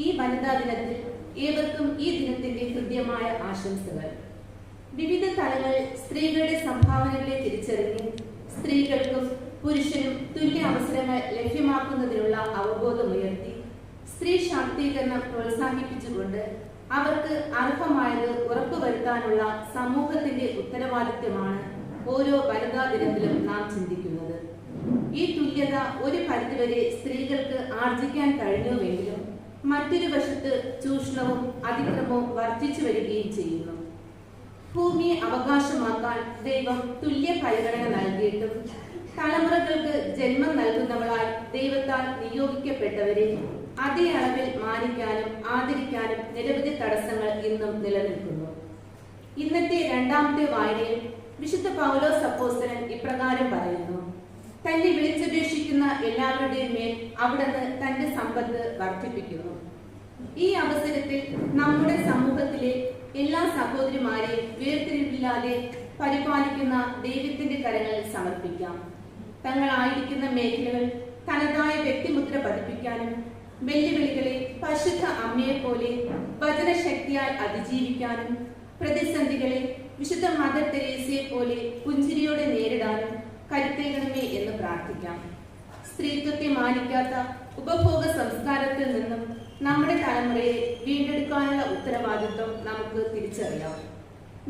ഈ വനിതാ ദിനത്തിൽ ഏവർക്കും ഈ ദിനത്തിന്റെ ഹൃദ്യമായ ആശംസകൾ. വിവിധ തലങ്ങളിൽ സ്ത്രീകളുടെ സംഭാവനകളെ തിരിച്ചറിഞ്ഞ് സ്ത്രീകൾക്കും പുരുഷനും തുല്യ അവസരങ്ങൾ ലഭ്യമാക്കുന്നതിനുള്ള അവബോധമുയർത്തി സ്ത്രീ ശാക്തീകരണം പ്രോത്സാഹിപ്പിച്ചുകൊണ്ട് അവർക്ക് അർഹമായത് ഉറപ്പുവരുത്താനുള്ള സമൂഹത്തിന്റെ ഉത്തരവാദിത്വമാണ് ഓരോ വനിതാ ദിനത്തിലും നാം ചിന്തിക്കുന്നത്. ഈ തുല്യത ഒരു പരിധിവരെ സ്ത്രീകൾക്ക് ആർജിക്കാൻ കഴിഞ്ഞുവെങ്കിലും മറ്റൊരു വശത്ത് ചൂഷണവും അതിക്രമവും വർദ്ധിച്ചു വരികയും ചെയ്യുന്നു. ഭൂമിയെ അവകാശമാക്കാൻ ദൈവം തുല്യ പരിഗണന നൽകിയിട്ടും തലമുറകൾക്ക് ജന്മം നൽകുന്നവളായി ദൈവത്താൽ നിയോഗിക്കപ്പെട്ടവരെ അതേ അളവിൽ മാനിക്കാനും ആദരിക്കാനും നിരവധി തടസ്സങ്ങൾ ഇന്നും നിലനിൽക്കുന്നു. ഇന്നത്തെ രണ്ടാമത്തെ വായനയിൽ വിശുദ്ധ പൗലോസ് അപ്പോസ്തലൻ ഇപ്രകാരം പറയുന്നു: തന്നെ വിളിച്ചപേക്ഷിക്കുന്ന എല്ലാവരുടെയും മേൽ അവിടുന്ന് തന്റെ സമ്പത്ത് വർദ്ധിപ്പിക്കുന്നു. ഈ അവസരത്തിൽ നമ്മുടെ സമൂഹത്തിലെ എല്ലാ സഹോദരിമാരെയും വേർതിരിവില്ലാതെ പരിപാലിക്കുന്ന ദൈവത്തിന്റെ കരങ്ങളിൽ സമർപ്പിക്കാം. തങ്ങളായിരിക്കുന്ന മേഖലകൾ തനതായ വ്യക്തിമുദ്ര പതിപ്പിക്കാനും വെല്ലുവിളികളെ പരിശുദ്ധ അമ്മയെ പോലെ വചനശക്തിയാൽ അതിജീവിക്കാനും പ്രതിസന്ധികളെ വിശുദ്ധ മദർ തെരേസയെ പോലെ പുഞ്ചിരിയോടെ നേരിടാനും കരുത്തേകണമേ എന്ന് പ്രാർത്ഥിക്കാം. സ്ത്രീത്വത്തെ മാനിക്കാത്ത ഉപഭോഗ സംസ്കാരത്തിൽ നിന്നും നമ്മുടെ തലമുറയെ വീണ്ടെടുക്കാനുള്ള ഉത്തരവാദിത്വം നമുക്ക് തിരിച്ചറിയാം.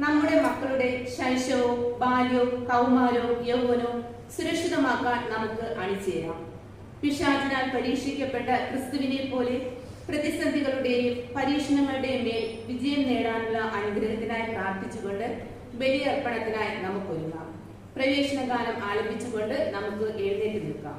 നമ്മുടെ മക്കളുടെ ശൈശവവും ബാല്യവും കൗമാരവും യൗവനവും സുരക്ഷിതമാക്കാൻ നമുക്ക് അണിചേരാം. പിശാചിനാൽ പരീക്ഷിക്കപ്പെട്ട ക്രിസ്തുവിനെ പോലെ പ്രതിസന്ധികളുടെയും പരീക്ഷണങ്ങളുടെയും മേൽ വിജയം നേടാനുള്ള അനുഗ്രഹത്തിനായി പ്രാർത്ഥിച്ചുകൊണ്ട് ബലിയർപ്പണത്തിനായി നമുക്കൊരുങ്ങാം. പ്രവേശന ഗാനം ആലപിച്ചുകൊണ്ട് നമുക്ക് എഴുന്നേറ്റ് നിൽക്കാം.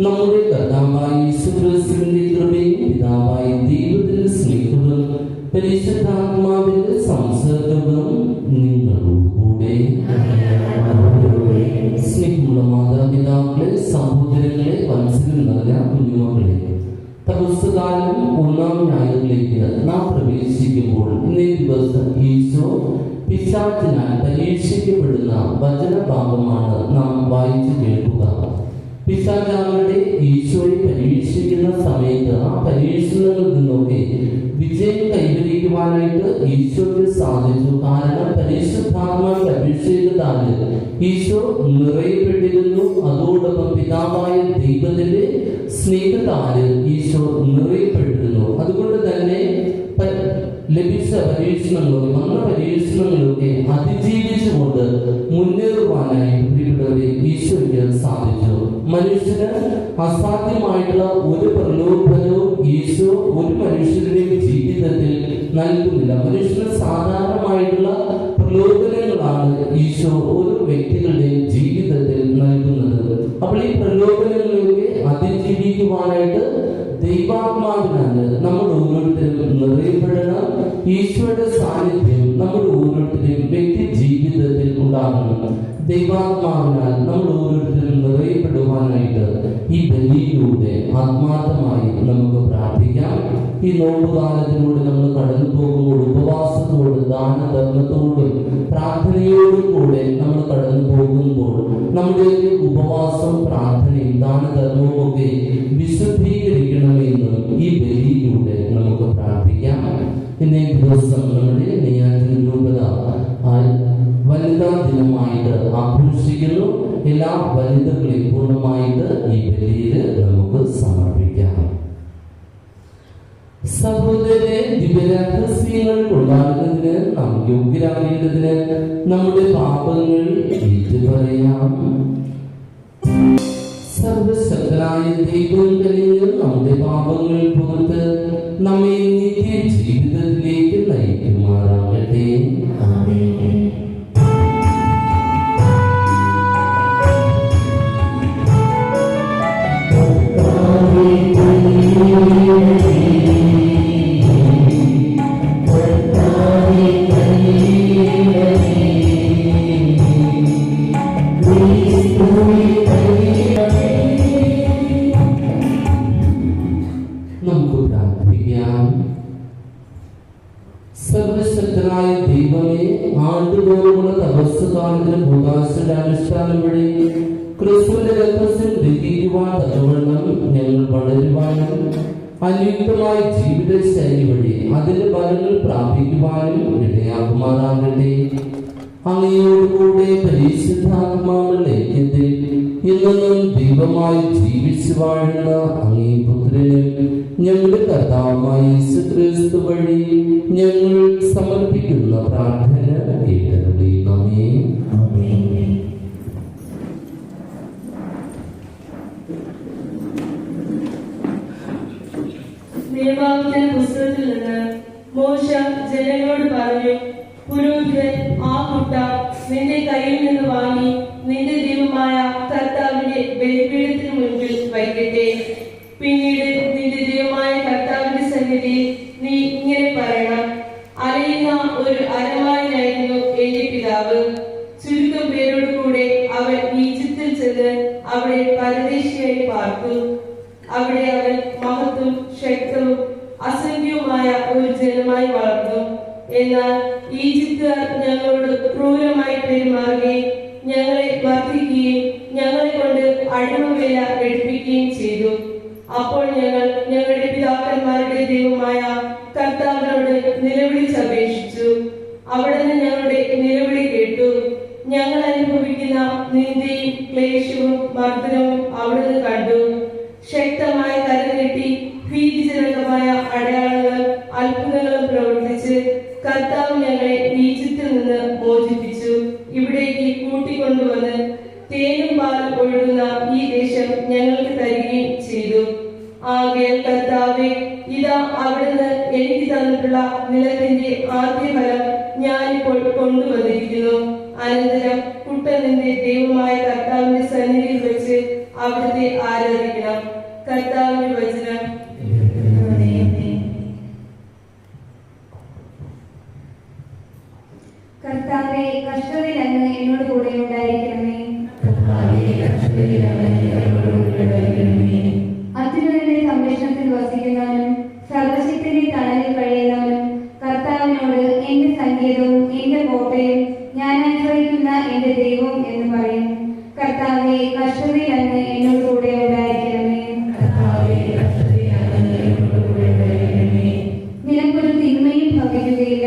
നമ്മുടെ കർത്താവായ യേശുക്രിസ്തുവിന്റെ കൃപയും പിതാവായ ദൈവത്തിന്റെ സ്നേഹവും പരിശുദ്ധാത്മാവിന്റെ സംസർഗവും നിങ്ങളോടുകൂടെ. സ്നേഹമുള്ള മാതാപിതാക്കളെ, സഹോദരങ്ങളെ, വത്സരങ്ങളെ, കുഞ്ഞുമക്കളെ, പുസ്തകാലം 1-ാം ഞായറിലേക്ക് നാം പ്രവേശിക്കുമ്പോൾ ഇന്നേ ദിവസം ഈശോ പിശാചിനാൽ പരീക്ഷിക്കപ്പെടുന്ന വചനഭാഗമാണ് നാം വായിച്ചു കേൾക്കുക. പിശാചാരുടെ ഈശോയെ പരീക്ഷിക്കുന്ന സമയത്ത് ആ പരീക്ഷണങ്ങളിൽ നിന്നൊക്കെ വിജയം കൈവരിക്കുവാനായിട്ട് ഈശോയ്ക്ക് സാധിച്ചു. കാരണം പരിശുദ്ധാത്മാവിന്റെ അഭിഷേകത്താല് ഈശോ നിറയപ്പെട്ടിരുന്നു. അതോടൊപ്പം പിതാവായ ദൈവത്തിന്റെ സ്നേഹത്താല് ഈശോ നിറയപ്പെട്ടിരുന്നു. അതുകൊണ്ട് തന്നെ ലഭിച്ച പരീക്ഷണങ്ങളൊക്കെ വന്ന പരീക്ഷണങ്ങളൊക്കെ അതിജീവിച്ചുകൊണ്ട് മുന്നേറുവാനായി പ്രിയപ്പെട്ടവരെ ഈശോയ്ക്ക് സാധിച്ചു. മനുഷ്യന് അസാധ്യമായിട്ടുള്ള ഒരു പ്രലോഭനവും ഈശോ ഒരു മനുഷ്യരുടെയും ജീവിതത്തിൽ നൽകുന്നില്ല. മനുഷ്യന് സാധാരണമായിട്ടുള്ള പ്രലോഭനങ്ങളാണ് ഓരോ വ്യക്തികളുടെയും ജീവിതത്തിൽ നൽകുന്നത്. അപ്പോൾ ഈ പ്രലോഭനങ്ങളിലൊക്കെ അതിജീവിക്കുവാനായിട്ട് ദൈവാത്മാവിനാൽ നമ്മൾ ഓരോരുത്തരും നിറയപ്പെടണം. ഈശോയുടെ സാന്നിധ്യം നമ്മുടെ ഓരോരുത്തരുടെയും വ്യക്തി ജീവിതത്തിൽ ഉണ്ടാകണം. ദൈവാത്മാവിനാൽ നമ്മൾ ഓരോരുത്തരും നിറയപ്പെടുവാനായിട്ട് ഈ ബലിയിലൂടെ ആത്മാർത്ഥമായി നമുക്ക് പ്രാർത്ഥിക്കാം. ഈ നോമ്പുകാലത്തിലൂടെ നമ്മൾ കടന്നു പോകുമ്പോൾ ഉപവാസത്തോടും ദാനധർമ്മത്തോടും പ്രാർത്ഥനയോടും കൂടെ നമ്മൾ കടന്നു പോകുമ്പോൾ നമ്മുടെ ഉപവാസം, പ്രാർത്ഥനയും ദാനധർമ്മവും ഒക്കെ വിശുദ്ധീകരിക്കണമെന്ന് ഈ ബലിയിലൂടെ നമുക്ക് പ്രാർത്ഥിക്കാം. ഇന്നേ ദിവസം നമ്മുടെ നെയ്യാറ്റിൻ രൂപത വനിതാ ദിനമായിട്ട് ആഘോഷിക്കുന്നു. എല്ലാ വനിതകളെയും പൂർണ്ണമായിട്ട് ഈ ബലിയിൽ നമുക്ക് സമർപ്പിക്കാം. സഹോദരരെ, ദിവ്യരഹസ്യങ്ങൾ കൊണ്ടാടുന്നതിന് നാം യോഗ്യരാകേണ്ടതിന് നമ്മുടെ പാപങ്ങൾ ഏറ്റുപറയാം. സർവശക്തനായ ദൈവം കനിഞ്ഞ് നമ്മുടെ പാപങ്ങൾ പുറത്ത് നമ്മെ നിത്യ ജീവിതത്തിലേക്ക് നയിക്കുമാറാകട്ടെ. നമുക്ക് പ്രാർത്ഥിക്കാം. സർവശക്തനായ ദൈവമേ, ആണ്ടുതോറുമുള്ള തപസ്സുകാലത്തിന് ഭൂതാശയുടെ അനുഷ്ഠാനം വഴി ക്രിസ്തുവിന്റെ രഹസ്യം ഗ്രഹിക്കുവാൻ തക്കവണ്ണം ഞങ്ങൾ വളരുവാനും അനുയുക്തമായ ജീവിത ശൈലി വഴി അതിന്റെ ഫലങ്ങൾ പ്രാപിക്കുവാനും ഇടയാക്കുമാറാകട്ടെ. അങ്ങയോടുകൂടെ പരിശുദ്ധാത്മാവുള്ള ഐക്യത്തിൽ ഇന്നും ദൈവമായി ജീവിച്ചു വാഴുന്ന അങ്ങേ പുത്രന് ഞങ്ങളുടെ കർത്താവായ യേശുക്രിസ്തു വഴി ഞങ്ങൾ സമർപ്പിക്കുന്ന പ്രാർത്ഥന കേട്ടരുളണമേ. നിയമാവർത്തന പുസ്തകത്തിൽ നിന്ന് മോശ ജനങ്ങളോട് പറഞ്ഞു, പുരോഹിതൻ ആ കുട്ട നിന്റെ കയ്യിൽ നിന്ന് വാങ്ങി നിന്റെ ദൈവമായ കർത്താവിന്റെ ബലിപീഠത്തിന് മുൻപിൽ വയ്ക്കട്ടെ. പിന്നീട് നിന്റെ ദൈവമായ കർത്താവിന്റെ സന്നിധിയിൽ നീ ഇങ്ങനെ പറയണം, അലയുന്ന ഒരു അരമാനായിരുന്നു എന്റെ പിതാവ്. ചുരുക്കം പേരോട് കൂടെ അവൻ ഈജിപ്തിൽ ചെന്ന് അവിടെ പരദേശിയായി പാർത്തു. അവിടെ അവൻ മഹത്വം, ശക്തവും അസംഖ്യവുമായ ഒരു ജനമായി വളർന്നു. എന്നാൽ ഈജിപ്തുകാർ ഞങ്ങളോട് ക്രൂരമായി പെരുമാറുകയും ഞങ്ങളെ മർദ്ദിക്കുകയും ഞങ്ങളെ കൊണ്ട് അടിമവേല എടുപ്പിക്കുകയും ചെയ്തു. അപ്പോൾ ഞങ്ങൾ ഞങ്ങളുടെ പിതാക്കന്മാരുടെ ദൈവമായ കർത്താവിനോട് നിലവിളിച്ചപേക്ഷിച്ചു. അവിടുന്ന് ഞങ്ങളുടെ നിലവിളി കേട്ടു. ഞങ്ങൾ അനുഭവിക്കുന്ന നിന്ദയും ക്ലേശവും മർദ്ദനവും അവിടുന്ന് കണ്ടു. ശക്തമായ കരനീട്ടി ഭീതിജനകമായ അടയാളങ്ങൾ, അത്ഭുതങ്ങളും പ്രവർത്തിച്ച് കർത്താവ് ഞങ്ങളെ ഈജിപ്തിൽ നിന്ന് മോചിപ്പിച്ചു. ഇവിടേക്ക് കൂട്ടിക്കൊണ്ടുവന്ന് തേനും പാലും ഒഴുകുന്ന ഈ ദേശം ഞങ്ങൾക്ക് തരികയും ചെയ്തു. ആകയാൽ കർത്താവേ, ഇതാ അവിടുന്ന് എനിക്ക് തന്നിട്ടുള്ള നിലത്തിന്റെ ആദ്യഫലം ഞാനിപ്പോൾ കൊണ്ടുവന്നിരിക്കുന്നു. അനന്തരം കുട്ടൻ നിന്റെ ദൈവമായ കർത്താവിന്റെ സന്നിധിയിൽ വെച്ച് അവിടുത്തെ ആരാധിക്കണം. കർത്താവിന്റെ വചനം. കർത്താവേ, കഷ്ടതയിൽ അങ്ങ് എന്നോട് കൂടെ ഉണ്ടായിരിക്കണമേ. അത്യുന്നതന്റെ സംരക്ഷണത്തിൽ വസിക്കുന്നവനും സർവശക്തിയുടെ തണലിൽ കഴിയുന്നവനും കർത്താവിനോട് എന്റെ സങ്കേതവും എന്റെ കോട്ടയും ഞാൻ ആശ്രയിക്കുന്ന എന്റെ ദൈവവും എന്ന് പറയും. കർത്താവേ, കഷ്ടതയിൽ അങ്ങ് എന്നോട് കൂടെ ഉണ്ടായിരിക്കണമേ. നിനക്കൊരു തിന്മയും ഭവിക്കുകയില്ല,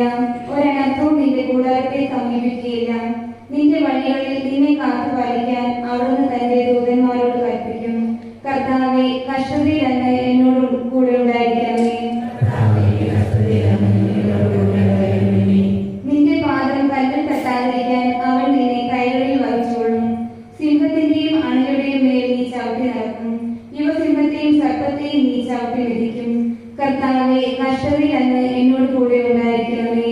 ഒരനർത്ഥവും നിന്റെ കൂടാരത്തെ സമീപിക്കുകയില്ല. നിന്റെ വഴികളിൽ നിന്നെ കാത്തുപാലിക്കാൻ അവിടുന്ന് തന്റെ ദൂതന്മാരോട് കൽപ്പിക്കും. കർത്താവേ, കഷ്ടതയിൽ അങ്ങ് എന്നോട് കൂടെ ഉണ്ടായിരിക്കണമേ. നിന്റെ പാദം കല്ലിൽ തട്ടാതിരിക്കാൻ അവൻ നിന്നെ കൈകളിൽ വഹിച്ചോളും. സിംഹത്തിന്റെയും അണയുടെയും മേൽ നീ ചവിട്ടി നടക്കും. യുവസിംഹത്തെയും സർപ്പത്തെയും നീ ചവിട്ടി വിധിക്കും. കർത്താവേ, കഷ്ടതയിൽ അങ്ങ് എന്നോട് കൂടെ ഉണ്ടായിരിക്കണമേ.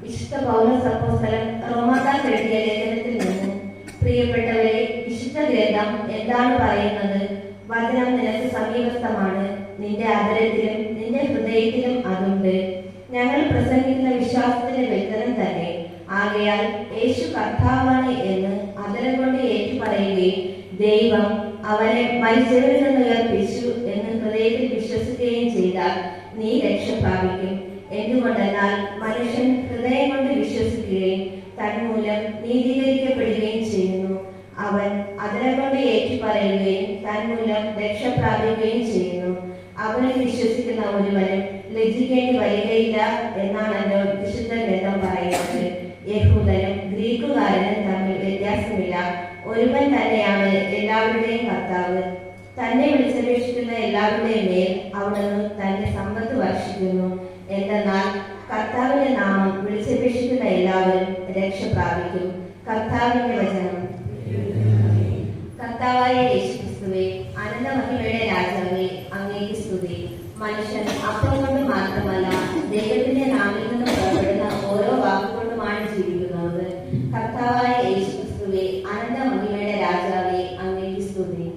വിശുദ്ധ പൗലോസ് അപ്പോസ്തലൻ റോമാക്കാർക്ക് എഴുതിയ ലേഖനത്തിൽ നിന്ന്, പ്രിയപ്പെട്ടവരെ, വിശുദ്ധ ഗ്രന്ഥം എന്താണ് പറയുന്നത്? വചനം നിനക്ക് സമീപസ്ഥമാണ്, നിന്റെ അധരത്തിലും നിന്റെ ഹൃദയത്തിലും അതുണ്ട്. ഞങ്ങൾ പ്രസംഗിക്കുന്ന വിശ്വാസത്തിന്റെ വ്യക്തനം തന്നെ. ആകയാൽ യേശു കർത്താവാണ് എന്ന് അധരം കൊണ്ട് ഏറ്റുപറയുകയും ദൈവം അവനെ മരിച്ചവരിൽ നിന്ന് ഉയർപ്പിച്ചു എന്ന് ഹൃദയത്തിൽ വിശ്വസിക്കുകയും ചെയ്താൽ നീ രക്ഷ പ്രാപിക്കും. എന്തുകൊണ്ടെന്നാൽ മനുഷ്യൻ ഹൃദയം കൊണ്ട് വിശ്വസിക്കുകയും തന്മൂലം നീതീകരിക്കപ്പെടുകയും ചെയ്യുന്നു. അവൻ അധരം കൊണ്ട് ഏറ്റുപറയുകയും തന്മൂലം രക്ഷ പ്രാപിക്കുകയും ചെയ്യുന്നു. അവനിൽ വിശ്വസിക്കുന്ന ഒരുവനും ലജ്ജിക്കേണ്ടി വരികയില്ല എന്നാണല്ലോ വിശുദ്ധ ഗ്രന്ഥം പറയുന്നത്. യഹൂദനും ഗ്രീക്കുകാരനും തമ്മിൽ വ്യത്യാസമില്ല, ഒരുവൻ തന്നെയാണ് എല്ലാവരുടെയും കർത്താവ്. തന്നെ വിളിച്ചപേക്ഷിക്കുന്ന എല്ലാവരുടെയും മേൽ അവിടുന്ന് തന്റെ സമ്പത്ത് വർഷിക്കുന്നു. എന്തെന്നാൽ കർത്താവിന്റെ നാമം വിളിച്ചപേക്ഷിക്കുന്ന എല്ലാവരും രക്ഷ പ്രാപിക്കും. കർത്താവിന്റെ വചനം. കർത്താവായ യേശുക്രിസ്തുവേ, അനന്ത മഹിമയുടെ രാജാവേ, അങ്ങേക്ക് സ്തുതി. മനുഷ്യൻ അപ്പം കൊണ്ട് മാത്രമല്ല, ദൈവത്തിന്റെ നാമിൽ നിന്ന് പുറപ്പെടുന്ന ഓരോ വാക്കുകൊണ്ടുമാണ് ജീവിക്കുന്നത്. കർത്താവായ യേശുക്രിസ്തുവേ, അനന്ത മഹിമയുടെ രാജാവേ, അങ്ങേക്ക് സ്തുതി.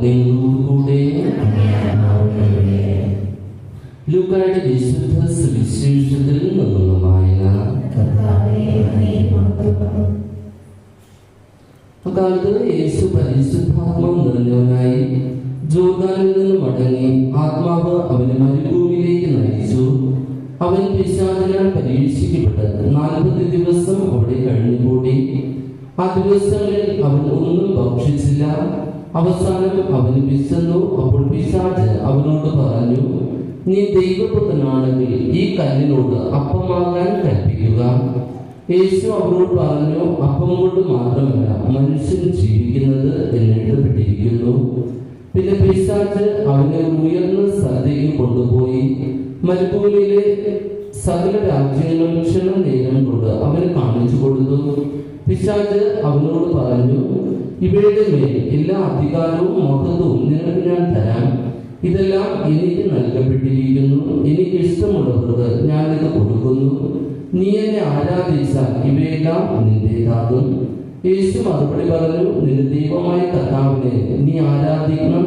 നിങ്ങളോടുകൂടെ ലൂക്കായുടെ വിശുദ്ധ സുവിശേഷത്തിൽ നിന്നുള്ള വായന. അക്കാലത്ത് യേശു പരിശുദ്ധാത്മാവ് നിറഞ്ഞവനായി ജോർദാനിൽ നിന്ന് മടങ്ങി ആത്മാവ് അവനെ മരുഭൂമിയിലേക്ക് നയിച്ചു. അവൻ പിശാചിനാൽ പരീക്ഷിക്കപ്പെട്ട് 40 ദിവസം അവിടെ കഴിഞ്ഞുകൂടി. ആ ദിവസങ്ങളിൽ അവൻ ഒന്നും ഭക്ഷിച്ചില്ല. അവസാനം അവന് വിശന്നു. അപ്പോൾ പിശാച് അവനോട് പറഞ്ഞു, നീ ദൈവപുത്രനാണെങ്കിൽ ഈ കല്ലിനോട് അപ്പമാകാൻ കൽപ്പിക്കുക. യേശു അവരോട് പറഞ്ഞു, അപ്പം കൊണ്ട് മാത്രമല്ല മനുഷ്യൻ ജീവിക്കുന്നത് എന്നെഴുതപ്പെട്ടിരിക്കുന്നു. പിന്നെ പിശാച് അവനെ ഉയർന്ന സ്ഥലത്തേക്ക് കൊണ്ടുപോയി മരുഭൂമിയിലെ സകല രാജ്യങ്ങളും ക്ഷണം നേരം കൊണ്ട് അവന് കാണിച്ചു കൊടുത്തു. പിശാച് അവനോട് പറഞ്ഞു, ഇവയുടെ മേൽ എല്ലാ അധികാരവും മഹത്വവും നിനക്ക് ഞാൻ തരാം. ഇതെല്ലാം എനിക്ക് നൽകപ്പെട്ടിരിക്കുന്നു. എനിക്ക് ഇഷ്ടമുള്ളവർക്ക് ഞാനിത് കൊടുക്കുന്നു. നീ എന്നെ ആരാധിച്ചാൽ ഇവയെല്ലാം നിന്റേതാകും. യേശു മറുപടി പറഞ്ഞു, നിന്റെ ദൈവമായ കർത്താവിനെ നീ ആരാധിക്കണം,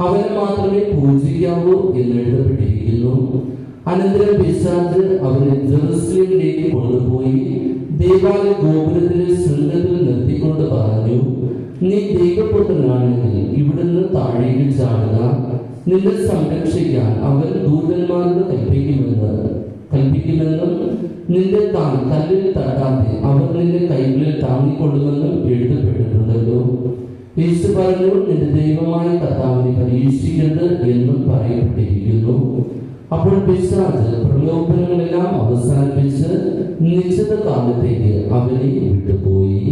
അവനെ മാത്രമേ പൂജിക്കാവൂ എന്ന് എഴുതപ്പെട്ടിരിക്കുന്നു. അനന്തരം പിശാച് അവനെ ജെറുസലേമിലേക്ക് കൊണ്ടുപോയി ദേവാലയ ഗോപുരത്തിലെ ശൃംഗത്തിൽ നിർത്തിക്കൊണ്ട് പറഞ്ഞു, നീ ദൈവപുത്രനാണെങ്കിൽ ഇവിടുന്ന് താഴേക്ക് ചാടുക. നിന്നെ സംരക്ഷിക്കാൻ അവൻ ദൂതന്മാരോട് കൽപ്പിക്കുമെന്നും നിന്റെ കല്ലിൽ തട്ടാതെ അവർ നിന്റെ കൈകളിൽ താങ്ങിക്കൊള്ളുമെന്നും എഴുതപ്പെട്ടിട്ടുണ്ടല്ലോ. യേശു പറഞ്ഞു, നിന്റെ ദൈവമായ കർത്താവിനെ പരീക്ഷിക്കരുത് എന്നും പറയപ്പെട്ടിരിക്കുന്നു. അപ്പോൾ പിശാച് പ്രലോഭനങ്ങളെല്ലാം അവസാനിപ്പിച്ച് നിശ്ചിത കാലത്തേക്ക് അവനെ വിട്ടുപോയി.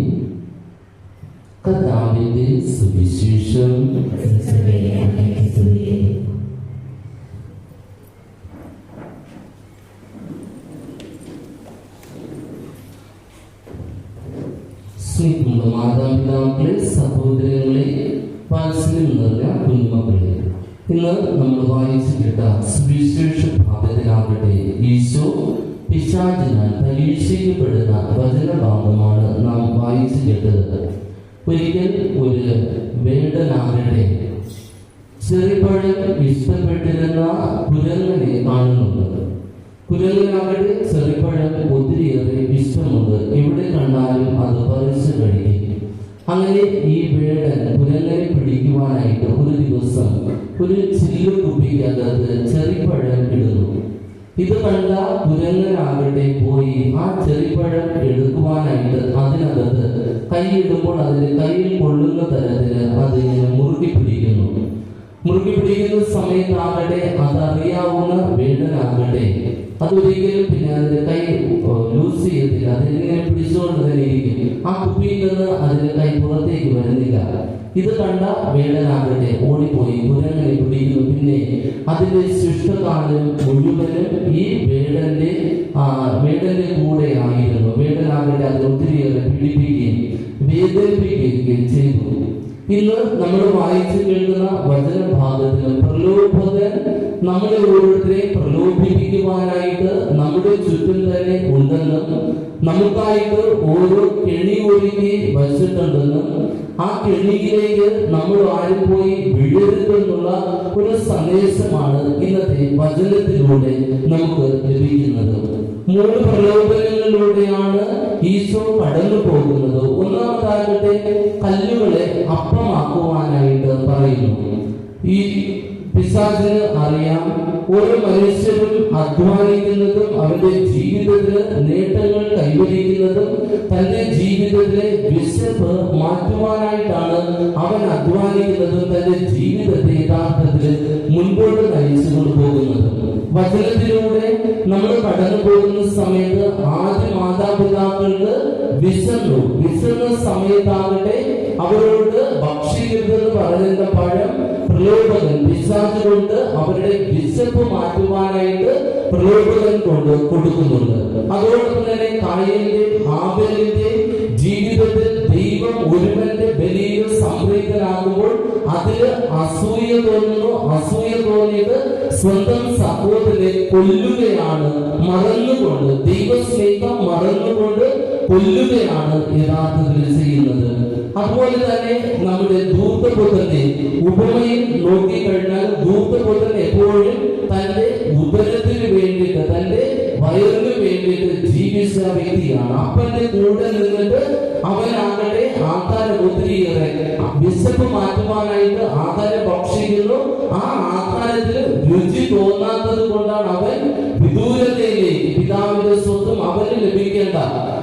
കർത്താവിന്റെ സുവിശേഷം. സ്നേഹമുള്ള മാതാപിതാക്കളെ, സഹോദരങ്ങളെ, വാത്സല്യം നിറഞ്ഞ കുഞ്ഞുമക്കളെ, ഇന്ന് നമ്മൾ വായിച്ചു കേട്ട സുവിശേഷ ഭാഗത്തിലാകട്ടെ ഈശോ പിശാചിനാൽ പരീക്ഷിക്കപ്പെടുന്ന വചനഭാഗമാണ് നാം വായിച്ചു കേട്ടത്. ഒരിക്കൽ ഒരു വേടനാകട്ടെ ചെറിപ്പഴം ഇഷ്ടപ്പെട്ടിരുന്ന കുരങ്ങനെ കാണുന്നുണ്ട്. കുരങ്ങനാകട്ടെ ചെറിപ്പഴം ഒത്തിരിയേറെ ഇഷ്ടമുണ്ട്. എവിടെ കണ്ടാലും അത് പറിച്ചു കഴിക്കും. അങ്ങനെ ഈ വേടൻ കുരങ്ങനെ പിടിക്കുവാനായിട്ട് ഒരു ദിവസം ഒരു ചില്ലു കുപ്പിക്കകത്ത് ചെറിപ്പഴം ഇടുന്നു. ഇത് കണ്ട കുരങ്ങനാകട്ടെ പോയി ആ ചെറിപ്പഴം എടുക്കുവാനായിട്ട് അതിനകത്ത് കൈയിടുമ്പോൾ അതിന് കയ്യിൽ കൊള്ളുന്ന തരത്തിന് അതിനെ മുറുക്കി പിടിക്കുന്നു. മുറുക്കി പിടിക്കുന്ന സമയത്താകട്ടെ അതറിയാവുന്ന വേടനാകട്ടെ അതൊരിക്കലും പിന്നെ അതിന്റെ കൈ ലൂസ് ചെയ്യത്തില്ല. അതിനെ പിടിച്ചുകൊണ്ട് തന്നെ ഇരിക്കും. ആ കുപ്പിയിൽ നിന്ന് അതിന്റെ കൈ പുറത്തേക്ക് വരുന്നില്ല. ഇത് കണ്ട വേടനാകട്ടെ ഓടിപ്പോയി കുരങ്ങനെ പിടിക്കുന്നു. പിന്നെ അതിന്റെ ശിഷ്ടകാലം മുഴുവനും ഈ വേടന്റെ കൂടെ ആയിരുന്നു. വേടനാകട്ടെ അത് ഒത്തിരിയേറെ പീഡിപ്പിക്കുകയും വേദനിപ്പിക്കുകയും ചെയ്തു. ഇന്ന് നമ്മൾ വായിച്ചു കേൾക്കുന്ന വചനഭാഗത്തിന് പ്രലോഭകൻ നമ്മളെ ഓരോരുത്തരെയും പ്രലോഭിപ്പിക്കുവാനായിട്ട് നമ്മുടെ ചുറ്റും തന്നെ ഉണ്ടെന്നും നമുക്കായിട്ട് ഓരോ കെണി ഒരുക്കി വച്ചിട്ടുണ്ടെന്നും ആ കെണിയിലേക്ക് നമ്മൾ ആരും പോയി വീഴരുതെന്നുള്ള ഒരു സന്ദേശമാണ് ഇന്നത്തെ വചനത്തിലൂടെ നമുക്ക് ലഭിക്കുന്നത്. 3 പ്രലോഭനങ്ങളിലൂടെയാണ് ഈശോ കടന്നു പോകുന്നത്. ഒന്നാമതാകട്ടെ കല്ലുകളെ അപ്പമാക്കുവാനായിട്ട് പറയുന്നു. ഈ പിശാചിന് അറിയാം, ഓരോ മനുഷ്യരും അധ്വാനിക്കുന്നതും അവന്റെ ജീവിതത്തില് നേട്ടങ്ങൾ കൈവരിക്കുന്നതും തന്റെ ജീവിതത്തിലെ വിശപ്പ് മാറ്റുവാനായിട്ടാണ് അവൻ അധ്വാനിക്കുന്നതും തന്റെ ജീവിതത്തെ യഥാർത്ഥത്തിൽ മുൻപോട്ട് നയിച്ചു കൊണ്ടുപോകുന്നതും. വചനത്തിലൂടെ നമ്മൾ കടന്നു പോകുന്ന സമയത്ത് ആദ്യ മാതാപിതാക്കൾക്ക് വിശന്ന സമയത്താകട്ടെ അവരോട് ഭക്ഷിക്കരുതെന്ന് പറയുന്ന പഴം പ്രലോഭകൻ പിശാച് കൊണ്ട് അവരുടെ വിശപ്പ് മാറ്റുവാനായിട്ട് പ്രലോഭകൻ കൊണ്ട് കൊടുക്കുന്നുണ്ട്. അതോടൊപ്പം തന്നെ കായലിന്റെ ആബേലിന്റെ ജീവിതത്തിൽ ദൈവം ഒരുവന്റെ ബലിയിൽ സംപ്രീതനാകുമ്പോൾ അതില് അസൂയ തോന്നുന്നു. അസൂയ തോന്നിയത് സ്വന്തം സഹോദരനെ കൊല്ലുകയാണ്, മറന്നുകൊണ്ട് ദൈവസ്നേഹം മറന്നുകൊണ്ട് കൊല്ലുകയാണ് യഥാർത്ഥത്തിൽ ചെയ്യുന്നത്. അതുപോലെ തന്നെ നമ്മുടെ ധൂർത്തപുത്രന്റെ ഉപമയിൽ നോക്കിക്കഴിഞ്ഞാൽ ധൂർത്തപുത്രൻ എപ്പോഴും തന്റെ ഉദരത്തിന് വേണ്ടിയിട്ട് തന്റെ വയറിന് വേണ്ടിയിട്ട് ജീവിച്ച വ്യക്തിയാണ്. അപ്പന്റെ കൂടെ നിന്നിട്ട് അവനാകട്ടെ ആഹാരം ഒത്തിരിയേറെ വിശപ്പ് മാറ്റുവാനായിട്ട് ആഹാരം ഭക്ഷിക്കുന്നു. ആ ആഹാരത്തിൽ രുചി തോന്നാത്തത് കൊണ്ടാണ് അവൻ വിദൂരതയിലേക്ക് പിതാവിന്റെ സ്വത്തും അവന് ലഭിക്കേണ്ട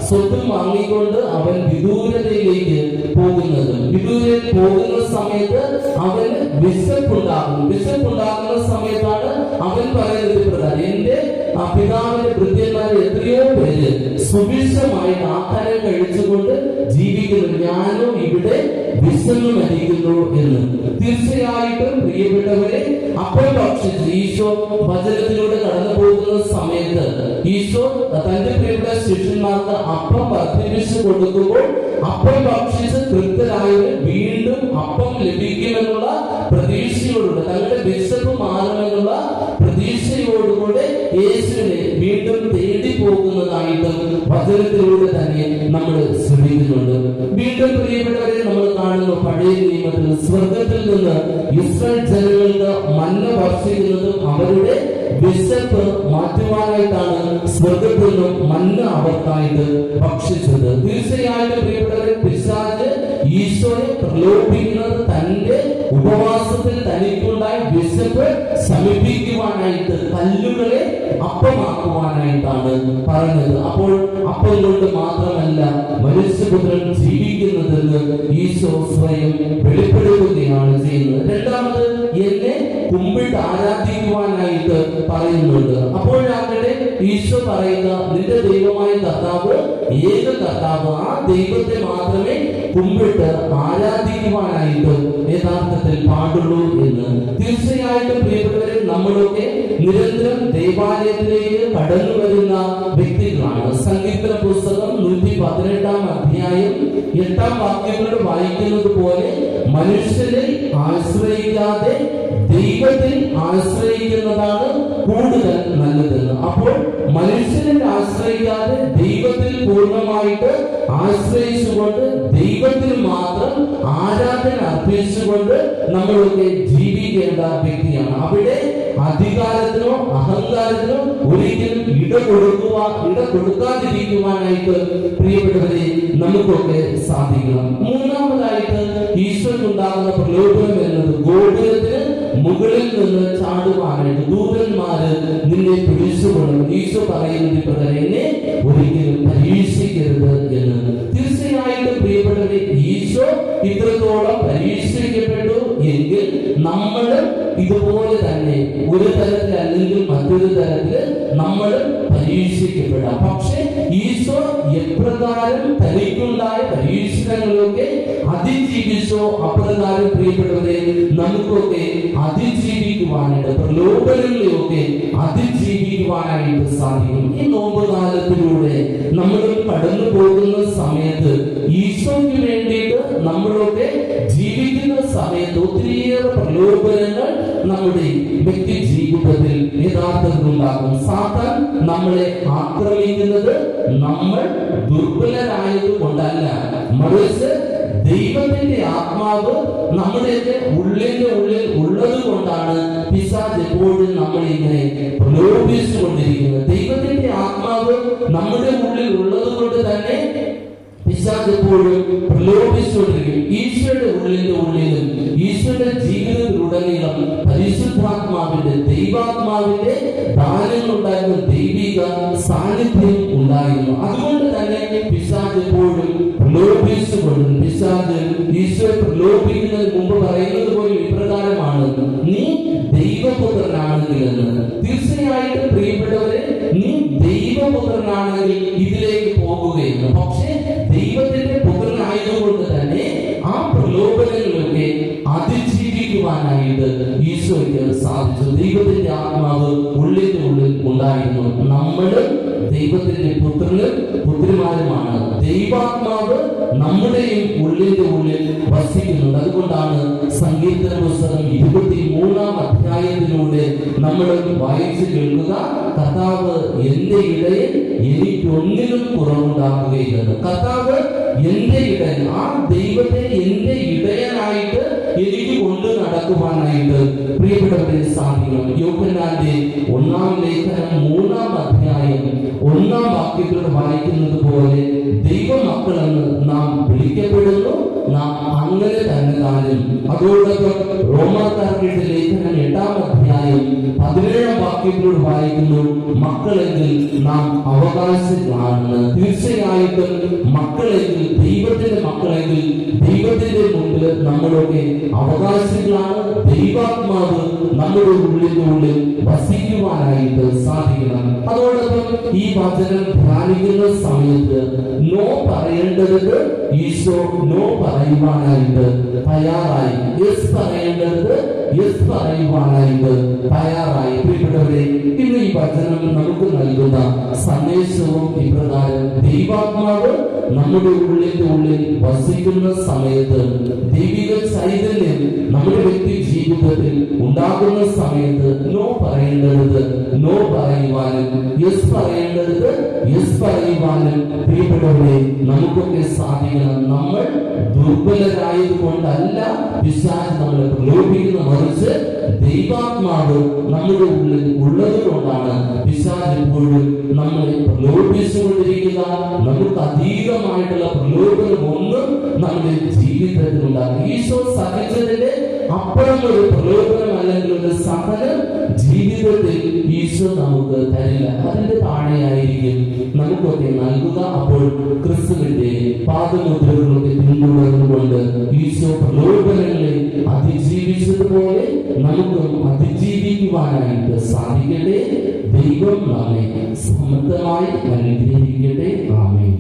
സ്വത്തും വാങ്ങിക്കൊണ്ട് അവൻ വിദൂരതയിലേക്ക് പോകുന്നത്. വിദൂരയിൽ പോകുന്ന സമയത്ത് അവന് വിശപ്പുണ്ടാകുന്ന സമയത്താണ് അവൻ പറയുന്നത് പ്രകാരം എന്റെ പിതാവിന്റെ ഭൃത്യന്മാർ എത്രയോ പേര് സുഭിക്ഷമായിട്ട് ആഹാരം കഴിച്ചുകൊണ്ട് ജീവിക്കുന്നു, ഞാനും ഇവിടെ വിശന്നു മരിക്കുന്നു എന്ന്. തീർച്ചയായിട്ടും പ്രിയപ്പെട്ടവരെ, അപ്പം ഭക്ഷിച്ച് ഈശോ വചനത്തിലൂടെ കടന്നു പോകുന്ന സമയത്ത് ഈശോ തന്റെ പ്രിയപ്പെട്ട ശിഷ്യന്മാർക്ക് അപ്പം വർദ്ധിപ്പിച്ചു കൊടുക്കുമ്പോൾ അപ്പം ഭക്ഷിച്ച് തൃപ്തരായവർ വീണ്ടും അപ്പം ലഭിക്കുമെന്നുള്ള പ്രതീക്ഷയോടുകൂടെ തങ്ങളുടെ വിശപ്പ് മാറുമെന്നുള്ള പ്രതീക്ഷയോടുകൂടെ യേശുവിനെ വീണ്ടും തേടി പോകുന്നതായിട്ട് വചനത്തിലൂടെ തന്നെ നമ്മൾ ശ്രമിക്കുന്നുണ്ട്. വീണ്ടും പ്രിയപ്പെട്ടവരെ, നമ്മൾ കാണുന്നു പഴയ നിയമത്തിൽ സ്വർഗത്തിൽ നിന്ന് ഇസ്രായേൽ ജനങ്ങൾക്ക് മന്ന വർഷിക്കുന്നതും അവരുടെ വിശപ്പ് മാറ്റുവാനായിട്ടാണ് സ്വർഗത്തിൽ നിന്നും മന്ന അവർക്കായിട്ട് ഭക്ഷിച്ചത്. തീർച്ചയായിട്ടും പ്രിയപ്പെട്ടവരെ, പിശാച് ഈശോയെ പ്രലോഭിക്കുന്നത് തന്റെ ഉപവാസത്തിൽ തനിക്കുണ്ടായ വിശപ്പ് ശമിപ്പിക്കുവാനായിട്ട് കല്ലുകളെ അപ്പമാക്കുവാനായിട്ടാണ് പറഞ്ഞത്. അപ്പോൾ അപ്പം കൊണ്ട് മാത്രമല്ല മനുഷ്യപുത്രൻ ജീവിക്കുന്നതെന്ന് ഈശോ സ്വയം വെളിപ്പെടുത്തുകയാണ് ചെയ്യുന്നത്. രണ്ടാമത് എന്നെ കുമ്പിട്ട് ആരാധിക്കുവാനായിട്ട് പറയുന്നുണ്ട്. അപ്പോഴാകട്ടെ ഈശോ പറയുക, നിന്റെ ദൈവമായ കർത്താവ് ഏക കർത്താവ്, ആ ദൈവത്തെ മാത്രമേ കുമ്പിട്ട് ആരാധിക്കുവാനായിട്ട് യഥാർത്ഥത്തിൽ പാടുള്ളൂ എന്ന്. തീർച്ചയായിട്ടും പ്രിയപ്പെട്ടവരെ, നമ്മളൊക്കെ നിരന്തരം ദേവാലയത്തിലേക്ക് കടന്നു വരുന്ന വ്യക്തികളാണ്. സങ്കീർത്തന പുസ്തകം 118 അധ്യായം 8 വാക്യങ്ങളോട് വായിക്കുന്നത് പോലെ മനുഷ്യരെ ആശ്രയിക്കാതെ ദൈവത്തിൽ ആശ്രയിക്കുന്നതാണ് കൂടുതൽ നല്ലതെന്ന്. അപ്പോൾ മനുഷ്യനെ ആശ്രയിക്കാതെ ദൈവത്തിൽ പൂർണ്ണമായിട്ട് ആശ്രയിച്ചുകൊണ്ട് ദൈവത്തിൽ മാത്രം ആരാധന അർപ്പിച്ചുകൊണ്ട് നമ്മളൊക്കെ ജീവിക്കേണ്ട വ്യക്തിയാണ്. അവിടെ അധികാരത്തിനോ അഹങ്കാരത്തിനോ ഒരിക്കലും ഇട കൊടുക്കാതിരിക്കുവാനായിട്ട് പ്രിയപ്പെട്ടവരെ നമുക്കൊക്കെ സാധിക്കണം. മൂന്നാമതായിട്ട് ഈശ്വരനുണ്ടാകുന്ന പ്രലോഭനം എന്നത് ഗോപുരത്തിന് മുകളിൽ നിന്ന് ചാടുവാനായിട്ട് ദൂതന്മാര് നിന്നെ പിടിച്ചുകൊള്ളും. ഈശോ പറയുന്നത് പ്രകാരം എന്നെ ഒരിക്കലും പരീക്ഷിക്കരുത് എന്ന്. തീർച്ചയായിട്ടും പ്രിയപ്പെട്ടവരെ, ഈശോ ഇത്രത്തോളം പരീക്ഷിക്കപ്പെട്ടു എങ്കിൽ നമ്മളും ഇതുപോലെ തന്നെ ഒരു തരത്തിൽ അല്ലെങ്കിൽ മറ്റൊരു തരത്തില് നമ്മൾ പരീക്ഷിക്കപ്പെടാം. പക്ഷെ ഈശോ എപ്രകാരം തനിക്കുണ്ടായ പരീക്ഷണങ്ങളൊക്കെ അതിജീവിച്ചോ അപ്രകാരം പ്രിയപ്പെട്ടവരെ നമുക്കൊക്കെ അതിജീവിക്കുവാനായിട്ട്, പ്രലോഭനങ്ങളെയൊക്കെ അതിജീവിക്കുവാനായിട്ട് സാധിക്കും. ഈ നോമ്പ് കാലത്തിലൂടെ നമ്മൾ കടന്നു പോകുന്ന സമയത്ത് ഈശോയ്ക്ക് വേണ്ടിയിട്ട് നമ്മളൊക്കെ ജീവിക്കുന്ന സമയത്ത് ഒത്തിരിയേറെ പ്രലോഭനങ്ങൾ നമ്മുടെ വ്യക്തി ജീവിതത്തിൽ യഥാർത്ഥത്തിൽ ഉണ്ടാകും. സാത്താൻ നമ്മളെ ആക്രമിക്കുന്നത് നമ്മൾ ദുർബലരായത് കൊണ്ടല്ല, മറിച്ച് ദൈവത്തിന്റെ ആത്മാവ് നമ്മുടെയൊക്കെ ഉള്ളിന്റെ ഉള്ളിൽ ഉള്ളത് കൊണ്ടാണ് പിശാച് എപ്പോഴും നമ്മളെ ഇങ്ങനെ പ്രലോഭിച്ചുകൊണ്ടിരിക്കുന്നത്. ദൈവത്തിന്റെ ആത്മാവ് നമ്മുടെ ഉള്ളിൽ ഉള്ളത് കൊണ്ട് തന്നെ പിശാച് എപ്പോഴും പ്രലോഭിച്ചുകൊണ്ടിരിക്കും. ഈശോയുടെ ഉള്ളിലും ഈശോയുടെ ജീവിതത്തിലുടനീളം പരിശുദ്ധാത്മാവിന്റെ, ദൈവാത്മാവിന്റെ ദാനങ്ങൾ ഉണ്ടായിരുന്നു, ദൈവിക സാന്നിധ്യം ഉണ്ടായിരുന്നു. അതുകൊണ്ട് തന്നെ പിശാച് എപ്പോഴും പ്രലോഭിച്ചുകൊണ്ടിരുന്നു. പിശാച് ഈശോയെ പ്രലോഭിക്കുന്നതിന് മുമ്പ് പറയുന്നത് പോലെ ഇപ്രകാരമാണ്: നീ ദൈവപുത്രനാണെങ്കിൽ എന്ന്. തീർച്ചയായിട്ടും പ്രിയപ്പെട്ടവരെ, നീ ദൈവപുത്രനാണെങ്കിൽ ഇതിലേക്ക് പോകുകയെന്ന്. പക്ഷേ ദൈവത്തിന്റെ പുത്രനായതുകൊണ്ട് തന്നെ ആ പ്രലോഭനങ്ങളൊക്കെ അതിജീവിക്കുവാനായിട്ട് ഈശോയ്ക്ക് സാധിച്ചു. ദൈവത്തിന്റെ ആത്മാവ് ഉള്ളിന്റെ ഉള്ളിൽ ഉണ്ടായിരുന്നു. നമ്മൾ ദൈവത്തിന്റെ പുത്രനും പുത്രിമാരുമാണ്. ദൈവാത്മാവ് നമ്മുടെയും ഉള്ളിന്റെ ഉള്ളിൽ വസിക്കുന്നുണ്ട്. അതുകൊണ്ടാണ് സങ്കീർത്തന പുസ്തകം 23-ാം അധ്യായത്തിലൂടെ നമ്മൾ വായിച്ചു കേൾക്കുക: കർത്താവ് എന്റെ ഇടയൻ, എനിക്കൊന്നിനും കുറവുണ്ടാകുകയില്ലെന്ന്. കർത്താവ് എന്റെ ഇടയൻ, ആ ദൈവത്തെ എന്റെ ഇടയനായിട്ട് എനിക്ക് കൊണ്ട് നടക്കുവാനായിട്ട് പ്രിയപ്പെട്ടവരെ സാധിക്കണം. യോഹന്നാന്റെ 1-ാം ലേഖനം 3-ാം അധ്യായം 1-ാം വാക്യത്തിലൂടെ വായിക്കുന്നത് പോലെ ദൈവമക്കളെന്ന് നാം വിളിക്കപ്പെടുന്നു, നാം അങ്ങനെ തന്നെ താനും. അതോടൊപ്പം റോമാക്കാരുടെ ലേഖനം 8-ാം അധ്യായം 17-ാം വാക്യത്തിലൂടെ വായിക്കുന്നു: മക്കളെങ്കിൽ നാം അവകാശികളാണെന്ന്. തീർച്ചയായിട്ടും മക്കളെങ്കിൽ, ദൈവത്തിന്റെ മക്കളെങ്കിൽ ദൈവത്തിന്റെ മുമ്പിൽ നമ്മളൊക്കെ അവകാശികളാണ്. ദൈവാത്മാവ് നമ്മുടെ ഉള്ളിൽ വസിക്കുവാനായിട്ട് സാധിക്കണം. അതോടൊപ്പം ഈ വചനം ധ്യാനിക്കുന്ന സമയത്ത് നോ പറയേണ്ടത് ഈശോ നോ പറയുവാനായിട്ട് തയ്യാറായി, യെസ് പറയേണ്ടത് യെസ് പറയുവാനായിട്ട് തയ്യാറായി. പ്രിയപ്പെട്ടവരെ, ഇന്ന് ഈ വചനം നമുക്ക് നൽകുന്ന സന്ദേശവും ഇപ്രകാരം: ദൈവാത്മാവ് നമ്മുടെ ഉള്ളിൽ വസിക്കുന്ന സമയത്ത്, ദൈവിക ചൈതന്യം നമ്മുടെ വ്യക്തി ജീവിതത്തിൽ ഉണ്ടാകുന്ന സമയത്ത് നോ പറയേണ്ടത് നോ പറയുവാനും യെസ് പറയേണ്ടത് യെസ് പറയുവാനും പ്രിയപ്പെട്ടവരെ നമുക്കൊക്കെ സാധിക്കണം. നമ്മൾ ദുർബലരായത് കൊണ്ടല്ല പിശാച് നമ്മളെ പ്രലോഭിക്കുന്ന, മറിച്ച് ദൈവാത്മാവ് നമ്മുടെ ഉള്ളിൽ ഉള്ളത് കൊണ്ടാണ് പിശാച് എപ്പോഴും നമ്മളെ പ്രലോഭിച്ചുകൊണ്ടിരിക്കുക. നമുക്ക് അധികമായിട്ടുള്ള പ്രലോഭനം ഒന്നും നമ്മുടെ ജീവിതത്തിൽ ഉണ്ടാകും. ഈശോ സഹിച്ചതിന്റെ അപ്പുറം ഒരു പ്രലോഭനം അല്ലെങ്കിൽ ഒരു സഹനം ജീവിതത്തിൽ ഈശോ നമുക്ക് തരില്ല. അതിന്റെ താഴെയായിരിക്കും നമുക്കൊക്കെ നൽകുക. അപ്പോൾ ക്രിസ്തുവിന്റെ പാദമുദ്രകളൊക്കെ പിന്തുടർന്നുകൊണ്ട് ഈശോ പ്രലോഭനങ്ങളെ അതിജീവിച്ചതുപോലെ നമുക്കും അതിജീവിക്കുവാനായിട്ട് സാധിക്കട്ടെ. ദൈവം നമ്മെ സമൃദ്ധമായി അനുഗ്രഹിക്കട്ടെ. ആമേൻ.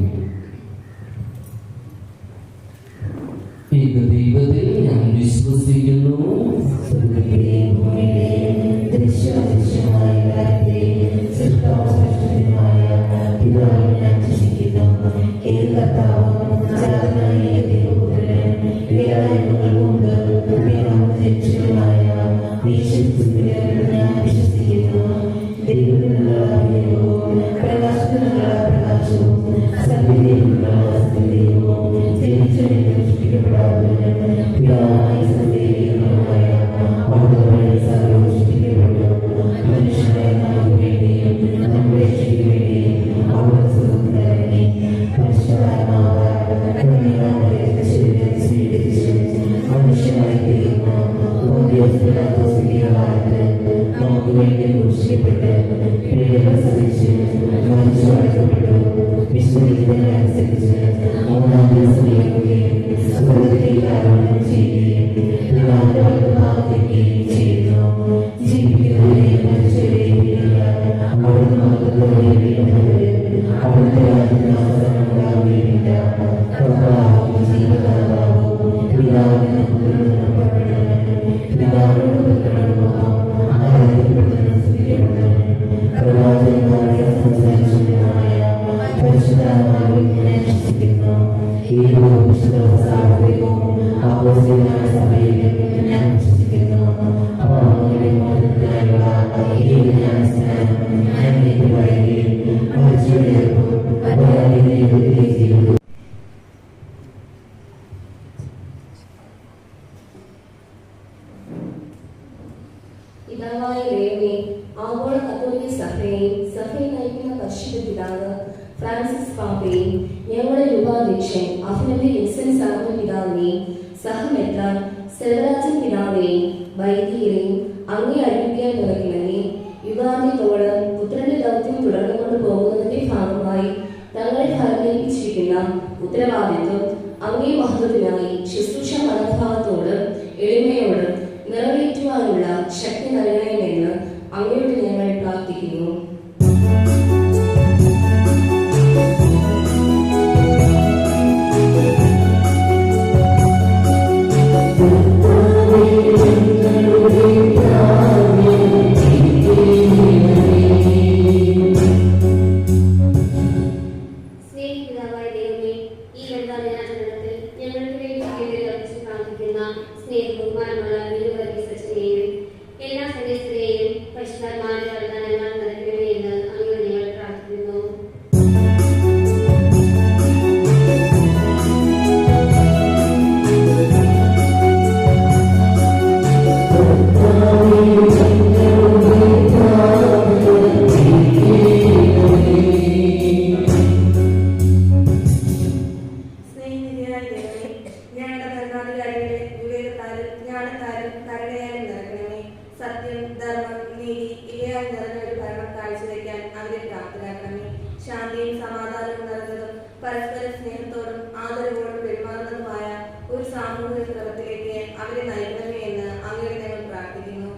ദൈവത്തിൽ ഞാൻ വിശ്വസിക്കുന്നു. അവിടുത്തെ പിതാവായ ദൈവമേ, ആഗോള കത്തോലിക്ക സഭയെയും സഭയെ നയിക്കുന്ന പരിശുദ്ധ പിതാവ് ഫ്രാൻസിസ് പാപ്പയെയും ഞങ്ങളുടെ രൂപാധ്യക്ഷൻ അഭിനന്ദ വിൻസെന്റ് സാമുവൽ പിതാവിനെയും സഹമെത്രാൻ സെൽവരാജൻ പിതാവിനെയും വൈദികരെയും അങ്ങേ അഴിപ്പിക്കാൻ നിറയ്ക്കണമേ. യുഗാന്ത്യത്തോട് പുത്രന്റെ ദൗത്യം തുടർന്നുകൊണ്ട് പോകുന്നതിന്റെ ഭാഗമായി തങ്ങളെ ഫലമേൽപ്പിച്ചിരിക്കുന്ന ഉത്തരവാദിത്വം അങ്ങേ മഹത്വത്തിനായി ശുശ്രൂഷ മനോഭാവത്തോട് എളിമയോട് നിറവേറ്റുവാനുള്ള ശക്തി നൽകണമെന്ന് അങ്ങയോട് ഞങ്ങൾ പ്രാർത്ഥിക്കുന്നു. ശാന്തിയും സമാധാനവും നിറഞ്ഞതും പരസ്പര സ്നേഹത്തോടും ആദരവോടും പെരുമാറുന്നതുമായ ഒരു സാമൂഹിക ക്രമത്തിലേക്ക് അവരെ നയിക്കണമേ എന്ന് അങ്ങയോട് ഞങ്ങൾ പ്രാർത്ഥിക്കുന്നു.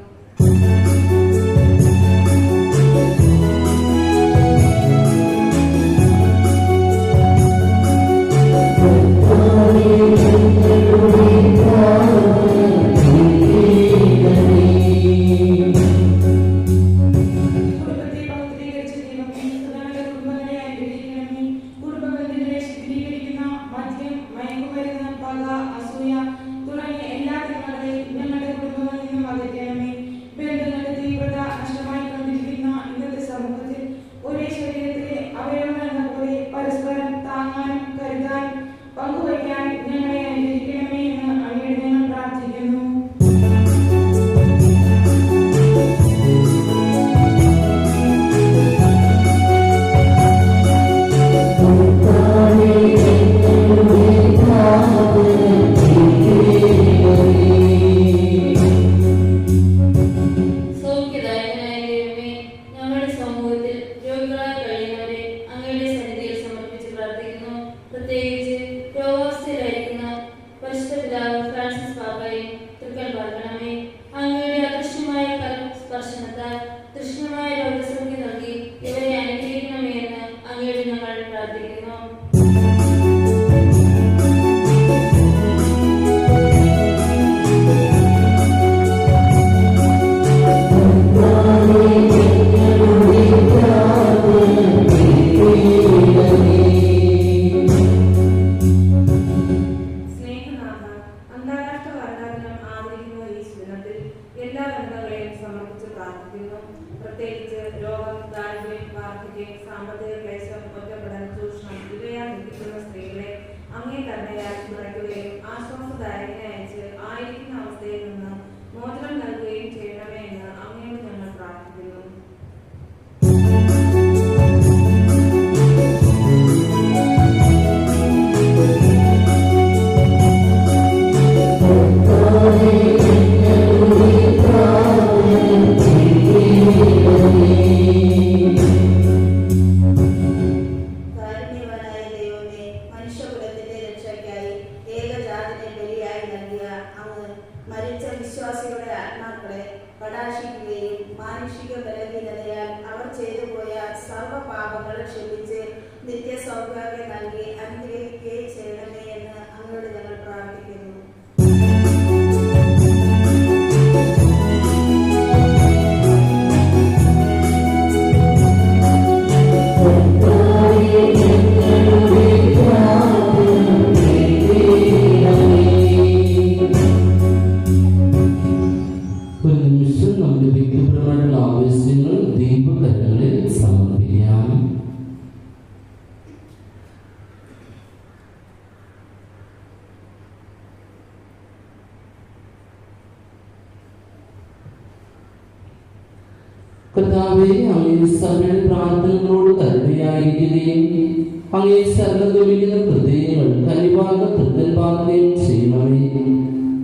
നിത്യസൗഭാഗ്യം നൽകി അനുഗ്രഹിക്കുകയും ചെയ്യണമേ എന്ന് അങ്ങയോട് ഞങ്ങൾ പ്രാർത്ഥിക്കുന്നു. കർത്താവേ, അങ്ങേ സഭയുടെ പ്രാർത്ഥനകളോട് കരുണയായിരിക്കുകയും അങ്ങേ ശരണ ഹൃദയങ്ങൾ കനിവാർന്ന തൃക്കൽപാകുകയും ചെയ്യണമേ.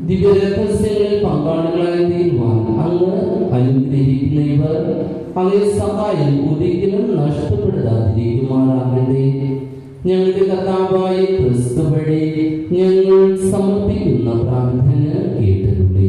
ദിവ്യരഹസ്യങ്ങളിൽ പങ്കാളികളായി തീരുവാൻ അങ്ങ് അനുഗ്രഹിക്കുന്ന ഇവർ അങ്ങേ സഹായം ഒരിക്കലും നഷ്ടപ്പെടുത്താതിരിക്കുമാറാകട്ടെ. ഞങ്ങളുടെ കർത്താവായ ക്രിസ്തു വഴി ഞങ്ങൾ സമർപ്പിക്കുന്ന പ്രാർത്ഥന കേട്ടിട്ടുള്ളേ.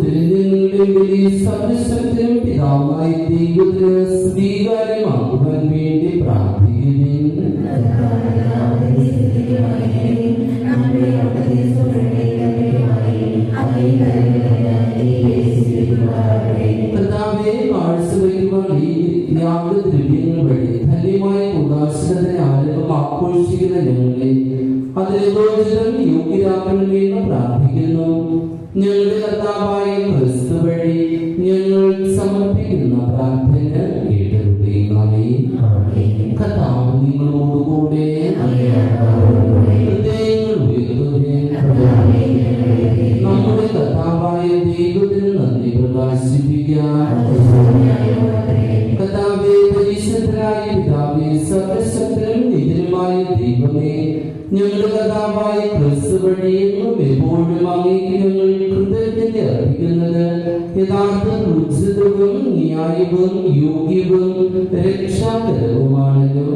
പുത്രന്റെ സർവശക്തനും പിതാവായി ദൈവത്തിന് സ്വീകാര്യമാക്കുവാൻ വേണ്ടി പ്രാർത്ഥിക്കുന്നു. കർത്താവേ, കാഴ്ചവയ്ക്കുവാൻ ഈ യാഗദ്രവ്യങ്ങൾ വഴി ധന്യമായ ഉദാസീനതയെ ആഘോഷിക്കുന്ന ഞങ്ങളെ അതിനോചിതം യോഗ്യരാക്കണമെന്ന് പ്രാർത്ഥിക്കുന്നു. ഞങ്ങളുടെ കർത്താവായ ക്രിസ്തു വഴി ഞങ്ങൾ സമർപ്പിക്കുന്ന പ്രാർത്ഥന കേട്ടരുളണമേ. കർത്താവ് നിങ്ങളോടുകൂടെ ഹൃദയങ്ങൾ ഉയർത്തുകയും നമ്മുടെ കർത്താവായ ദൈവത്തിന് നന്ദി പ്രകാശിപ്പിക്കാം. കർത്താവേ, പരിശുദ്ധനായ പിതാവേ, സർവശക്തനും നിത്യനുമായ ദൈവമേ, ഞങ്ങളുടെ കർത്താവായ ക്രിസ്തു വഴി എന്നും എപ്പോഴും അങ്ങേക്ക് ഞങ്ങൾ കൃതജ്ഞത അർപ്പിക്കുന്നത് യഥാർത്ഥ ഉചിതവും ന്യായവും യോഗ്യവും രക്ഷാകരവുമാണല്ലോ.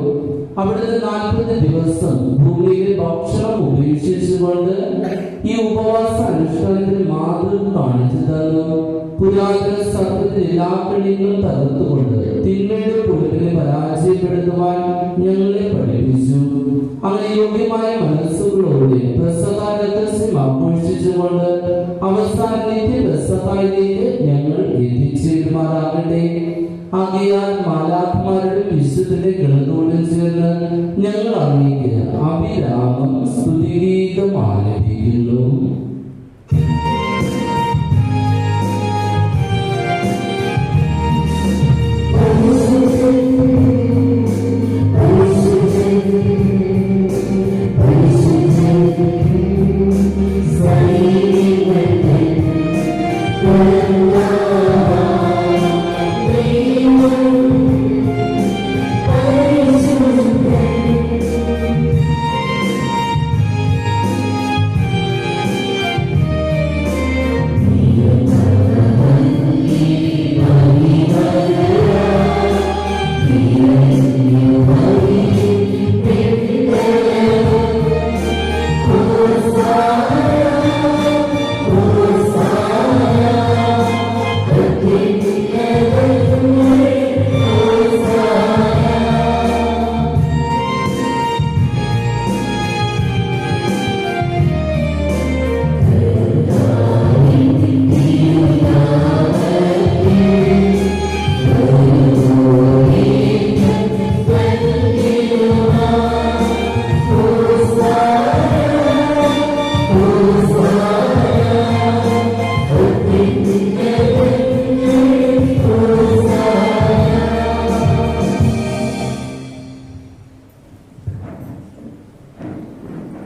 അവിടുന്ന് 40 ദിവസം ഭൂമിയിലെ ഭക്ഷണം ഉപേക്ഷിച്ചുകൊണ്ട് ഈ ഉപവാസ അനുഷ്ഠാനത്തിന് മാതൃക കാണിച്ചു തന്നു. പുരാതന സത്യത്തിൽ എല്ലാ കണികളും തകർത്തുകൊണ്ട് തിന്മയുടെ പുറത്തിനെ പരാജയപ്പെടുത്തുവാൻ ഞങ്ങളെ പഠിപ്പിച്ചു. അങ്ങനെ യോഗ്യമായ മനസ്സുകളോടെ പെസഹാരഹസ്യം ആഘോഷിച്ചുകൊണ്ട് അവസാന പെസഹായിലേക്ക് ഞങ്ങൾ എത്തിച്ചേരുമാറാകട്ടെ. ആകയാൽ മാലാഖമാരുടെ വിശുദ്ധന്റെ ഗണത്തോട് ചേർന്ന് ഞങ്ങൾ അങ്ങേക്ക് അഭിരാമം സ്തുതിഗീതം ആലപിക്കുന്നു.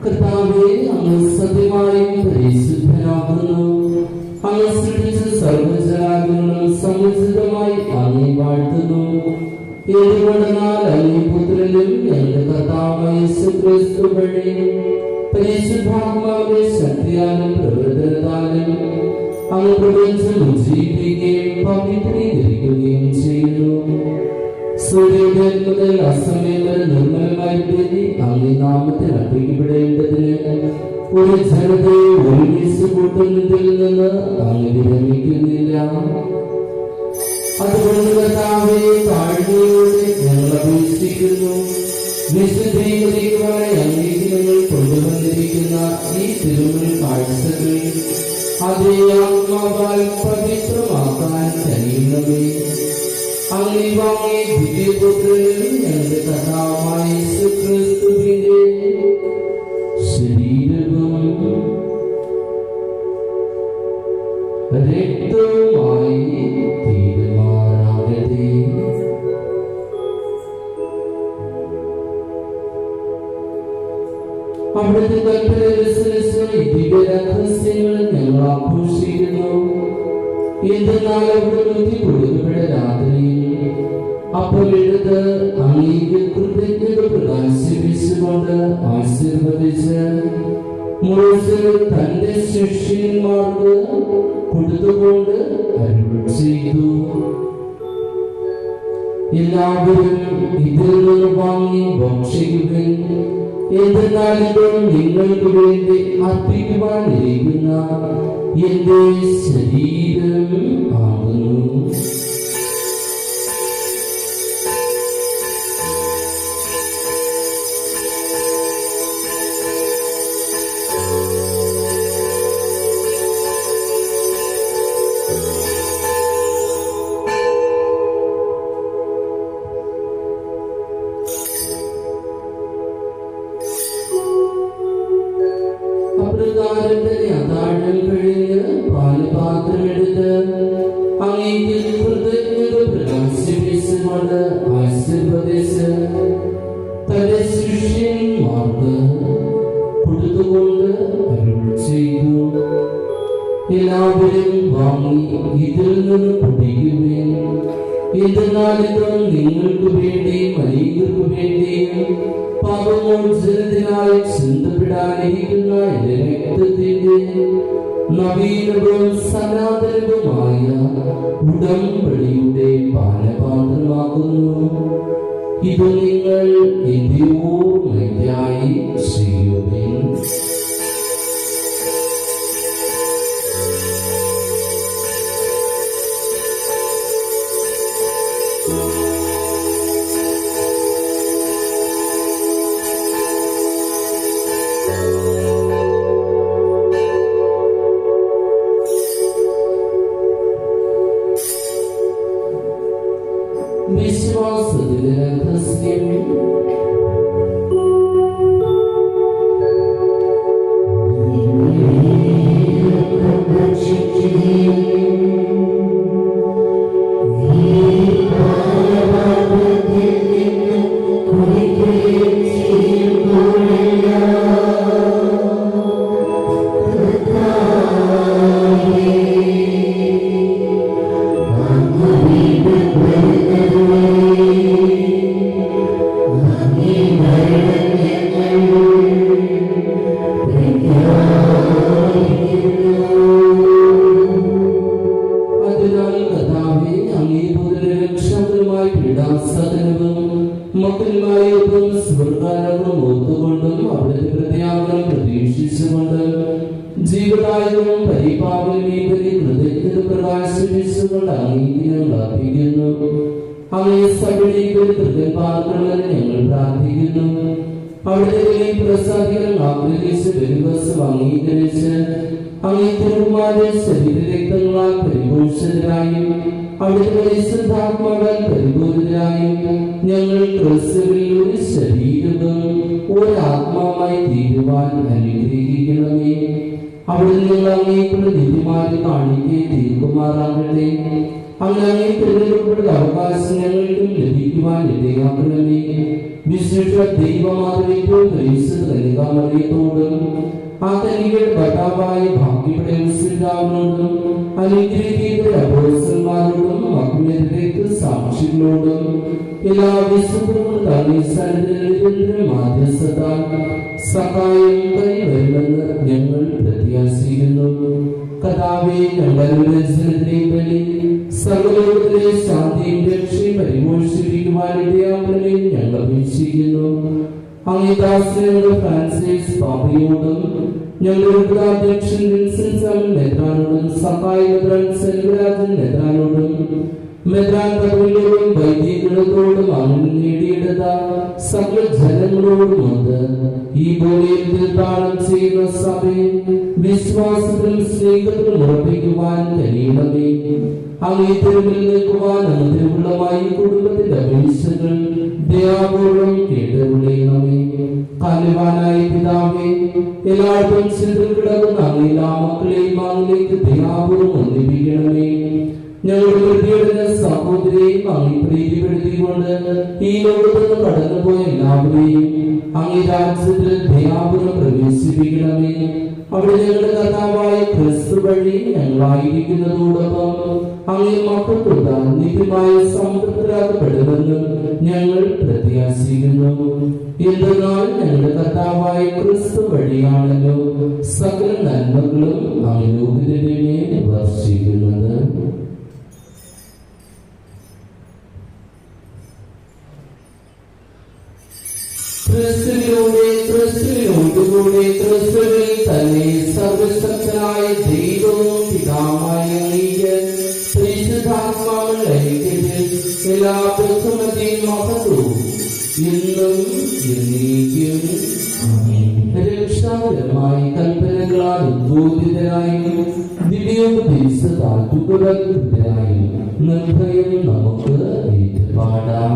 കർത്താവേ, അങ്ങ് സത്യമായും പരിശുദ്ധനാകുന്നു. അങ്ങ് സൃഷ്ടിച്ച സർവ്വജനാദികളും സമുചിതമായി അങ്ങേ വാഴ്ത്തുന്നു. എന്തുകൊണ്ടെന്നാൽ അങ്ങേ പുത്രനും ഞങ്ങളുടെ കർത്താവായ യേശുക്രിസ്തു വഴി പരിശുദ്ധാത്മാവിന്റെ ശക്തിയാലും പ്രവർത്തനത്താലും അങ്ങ് പ്രപഞ്ചം ഉജ്ജീവിക്കുകയും പവിത്രീകരിക്കുകയും ചെയ്യുന്നു. സൂര്യോദയം മുതൽ അസ്തമയം വരെ നിർമ്മലമായി അങ്ങേ നാമത്തിൽ അർപ്പിക്കപ്പെടേണ്ടതിന് ഒരു ജനതയെ ഒരുമിച്ച് കൂട്ടുന്നതിൽ നിന്ന് അങ്ങ് വിരമിക്കുന്നില്ല. അതുകൊണ്ട് കർത്താവേ, താഴ്മയോടെ ഞങ്ങൾ അപേക്ഷിക്കുന്നു. വിശുദ്ധീകരിക്കുവാനായി അങ്ങേക്ക് ഞങ്ങൾ കൊണ്ടുവന്നിരിക്കുന്ന ഈ തിരുമുൽ കാഴ്ചകളിൽ അതേ ആത്മാവാൽ പവിത്രമാക്കാൻ കഴിയുന്നവേ. അങ്ങേ വാങ്ങിയ ദിവ്യപുത്രനിൽ ഞങ്ങളുടെ കർത്താവായ യേശുക്രിസ്തുവിന്റെ ശരീരവും രക്തവുമായി തീരുമാറാകട്ടെ. അവിടുത്തെ കൽപ്പനയനുസരിച്ച് ദിവ്യരഹസ്യങ്ങൾ ഞങ്ങൾ ആഘോഷിക്കുന്നു. എന്തെന്നാൽ അവിടുന്ന് കൊടുക്കപ്പെട്ട രാത്രിയിൽ അപ്പം എടുത്ത് അങ്ങേക്ക് കൃതജ്ഞത പ്രകാശിപ്പിച്ചുകൊണ്ട് ആശീർവദിച്ച് മുഴുവൻ തന്റെ ശിഷ്യന്മാർക്ക് കൊടുത്തുകൊണ്ട് അരുൾ ചെയ്തു. എല്ലാവരും ഇതിൽ നിന്ന് വാങ്ങി ഭക്ഷിക്കുകയും എന്തെന്നാൽ ഇത് നിങ്ങൾക്ക് വേണ്ടി അർപ്പിക്കുവാനിരിക്കുന്ന എന്റെ ശരീരം ആകുന്നു. അപ്രകാരം തന്നെ അത്താഴം കഴിഞ്ഞ് പാനപാത്രമെടുത്ത് അങ്ങേക്ക് കൃതജ്ഞത പ്രകാശിപ്പിച്ചുകൊണ്ട് ആശീർവദിച്ച് തന്റെ ശിഷ്യന്മാർക്ക് കൊടുത്തുകൊണ്ട് അരുൾ ചെയ്തു, എല്ലാവരും വാങ്ങി ഇതിൽ നിന്ന് കുടിക്കുവിൻ. എന്തെന്നാൽ ഇത് നിങ്ങൾക്ക് വേണ്ടിയും അനേകർക്കു വേണ്ടിയും പാപമോചനത്തിനായി ചിന്തപ്പെടാനിരിക്കുന്ന എന്റെ രക്തത്തിന്റെ നവീനവും സനാതനവുമായ ഉടമ്പടിയുടെ പാനപാത്രമാകുന്നു. ഇത് നിങ്ങൾ എന്റെ ഓർമ്മയ്ക്കായി ചെയ്യുവിൻ. വിശ്വാസത്തിലെ രഹസ്യം. ജീവിതായവും പരിപാലനീപരി ഹൃദയത്തിൽ പ്രകാശിപ്പിച്ചുകൊണ്ട് അങ്ങേക്ക് അർപ്പിക്കുന്നു. അങ്ങേ സഭയിലേക്ക് തൃക്കൽപാത്രങ്ങളെ ഞങ്ങൾ പ്രാർത്ഥിക്കുന്നു. അവിടുത്തെ പ്രസാദികൾ ആഗ്രഹിച്ച് ദിവസം അംഗീകരിച്ച് അങ്ങേ തിരുമാരുടെ ശരീരരക്തങ്ങളാൽ പരിപോഷിതരായും അവിടുത്തെ പരിശുദ്ധാത്മാവാൽ പരിപൂരിതരായും ഞങ്ങൾ ക്രിസ്തുവിൽ ഒരു ശരീരവും ഒരു ആത്മാവായി തീരുവാൻ അനുഗ്രഹിക്കണമേ. അവിടുന്ന് ഞങ്ങൾ അങ്ങേക്കുള്ള നീതിമാരെ കാണിക്കുകയും തീർക്കുമാറാകട്ടെ. അങ്ങനെ തിരഞ്ഞെടുപ്പുള്ള അവകാശം ഞങ്ങൾക്കും ലഭിക്കുവാൻ ഇടയാക്കണമേ. വിശിഷ്ട ദൈവമാതൃകയോടും പരിശുദ്ധ കന്യകാമറിയത്തോടും ആ കന്യകയുടെ ഭർത്താവായ ഭാഗ്യപ്പെട്ട യോസേഫിനോടും അനുഗ്രഹീത അപ്പോസ്തലന്മാരോടും മഗ്നരേക്ക് സാക്ഷികളോടും എല്ലാ വിശുദ്ധരും തങ്ങളുടെ മാധ്യസ്ഥതാൽ സഹായം കൈവരുമെന്ന് ഞങ്ങൾ പ്രത്യാശിക്കുന്നു. കർത്താവേ, ഞങ്ങളുടെ വേണ്ടി സകലത്തിലെ ശാന്തിയും രക്ഷയും പരിപോഷിപ്പിക്കുവാൻ ഇടയാക്കണമേ ഞങ്ങൾ അപേക്ഷിക്കുന്നു. അങ്ങേ ദാസനായ ഫ്രാൻസിസ് പാപ്പയോടും ഞങ്ങളുടെ അധ്യക്ഷൻ വിൻസെന്റ് മെത്രാനോടും സഹായ മെത്രാൻ സെൽവരാജൻ മെത്രാനോടും മെത്രാൻ പദവികളോടും വൈദികരോടും അങ്ങ് നേടിയെടുത്ത സകല ജനങ്ങളോടുമൊത്ത് ഈ ഭൂമിയിൽ തീർത്ഥാടനം ചെയ്യുന്ന സഭയെ വിശ്വാസത്തിലും സ്നേഹത്തിലും ഉറപ്പിക്കുവാൻ കഴിയണമേ. അങ്ങേ തെരുവിൽ നിൽക്കുവാൻ അനുഗ്രഹമായി കുടുംബത്തിന്റെ അപേക്ഷകൾ ദയാപൂർവം കേട്ടുകൊള്ളണമേ. കാലുവാനായ പിതാവേ, എല്ലായിടത്തും ചിന്തകൾ കിടക്കുന്ന അങ്ങ് എല്ലാ മക്കളെയും അങ്ങിലേക്ക് ദയാപൂർവം ഒന്നിപ്പിക്കണമേ. ഞങ്ങളുടെ വൃത്തിയുടെ സഹോദരിയെയും അങ്ങ് പ്രീതിപ്പെടുത്തിക്കൊണ്ട് ഈ ലോകത്ത് കടന്നുപോയ എല്ലാവരെയും അങ്ങ് രാജ്യത്തിൽ ദയാപൂർവം പ്രവേശിപ്പിക്കണമേ. അവിടെ ഞങ്ങളുടെ കർത്താവായ ക്രിസ്തു വഴി ഞങ്ങളായിരിക്കുന്നതോടൊപ്പം അങ്ങേ മക്കൾക്കുള്ള നിത്യമായ സംതൃപ്തരാക്കപ്പെടുമെന്ന് ഞങ്ങൾ പ്രത്യാശിക്കുന്നു. എന്തെന്നാൽ ഞങ്ങളുടെ കർത്താവായ ക്രിസ്തു വഴിയാണല്ലോ സകല നന്മകളും അങ്ങയുടെ മേൽ വർഷിക്കുന്നത്. ക്രിസ്തുവിനോടുകൂടെ ക്രിസ്തുവിൽ തന്നെ സർവശക്തനായ ദൈവവും പിതാവായ അങ്ങേക്ക് പരിശുദ്ധാത്മാവിൽ ഐക്യത്തിൽ എല്ലാ ബഹുമതിയും മഹത്വവും ഇന്നും എന്നേക്കും രക്ഷാകരമായ കൽപ്പനകളാൽ ഉദ്ബോധിതരായും ദിവ്യോപദേശത്താൽ തുകരായും നിർഭയം നമുക്ക് ഏറ്റുപാടാം.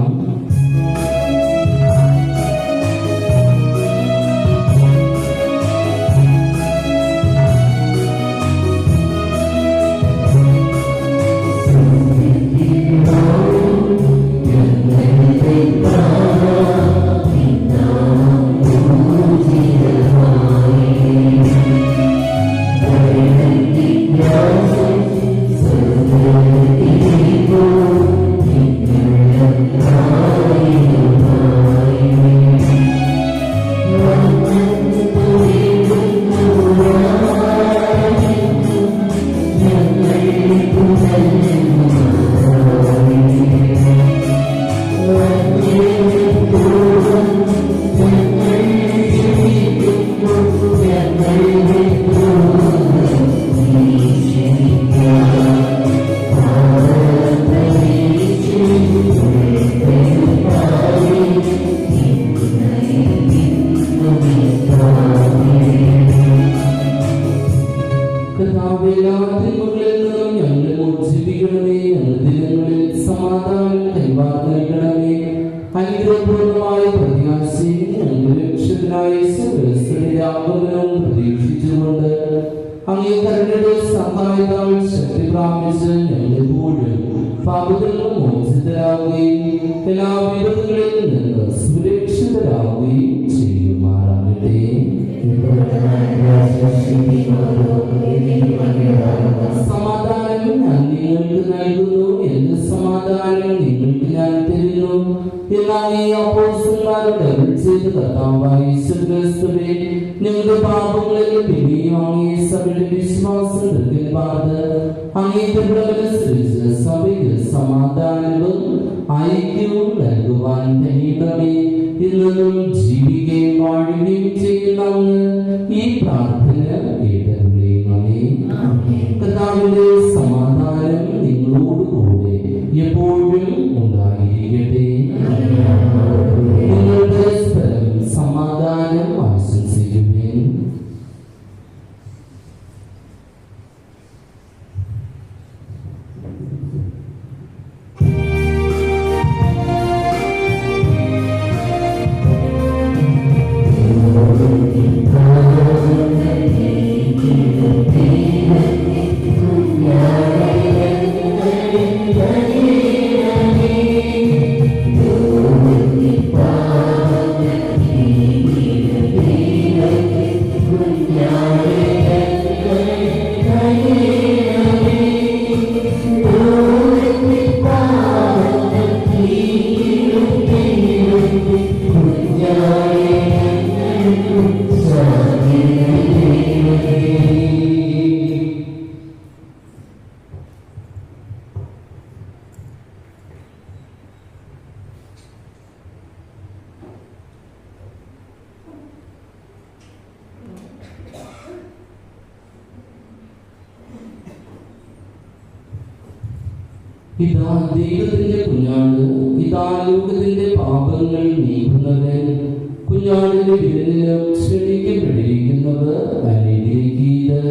പ്രതീക്ഷിച്ചുകൊണ്ട് അങ്ങേ കരുണയുടെ സഹായത്താൽ ശക്തി പ്രാപിച്ച് ഞങ്ങളെപ്പോഴും പാപത്തിൽ മോചിതരാകുകയും എല്ലാ വിപത്തുകളിൽ നിന്ന് സുരക്ഷിതരാകുകയും ചെയ്യുമാറാകട്ടെ. സമാധാനം ഞാൻ നിങ്ങൾക്ക് നൽകുന്നു, എന്റെ സമാധാനം നിങ്ങൾക്ക് ഞാൻ തരുന്നു എന്നാൽ ഈ അപ്പോസ്തലന്മാരുടെ അരുളിച്ചെയ്ത കർത്താവായ യേശുക്രിസ്തുവേ, ഞങ്ങളുടെ പാപങ്ങളിൽ പിന്നെയും അങ്ങേ സഭയുടെ വിശ്വാസത്തിൽ പാർത്ത് അങ്ങേ തിരുവചനമനുസരിച്ച് സഭയിൽ സമാധാനവും ഐക്യവും നൽകുവാൻ കഴിയണമേ. ഇന്നും ജീവിക്കുകയും വാഴുകയും ചെയ്യുന്ന അങ്ങ് ഈ പ്രാർത്ഥന കേട്ടരുളേണമേ. കർത്താവിന്റെ സമാധാനം നിങ്ങളോടുകൂടെ എപ്പോഴും ഉണ്ടായിരിക്കട്ടെ. നിങ്ങൾ പരസ്പരം സമാധാനം ആശംസിക്കുവിൻ. ഇതാ ദൈവത്തിന്റെ കുഞ്ഞാട്, ഇതാ ലോകത്തിന്റെ പാപങ്ങൾ നീക്കുന്നവൻ. കുഞ്ഞാടിന്റെ വിരുന്നിന് ക്ഷണിക്കപ്പെട്ടിരിക്കുന്നവർ അനുഗ്രഹിക്കീത്.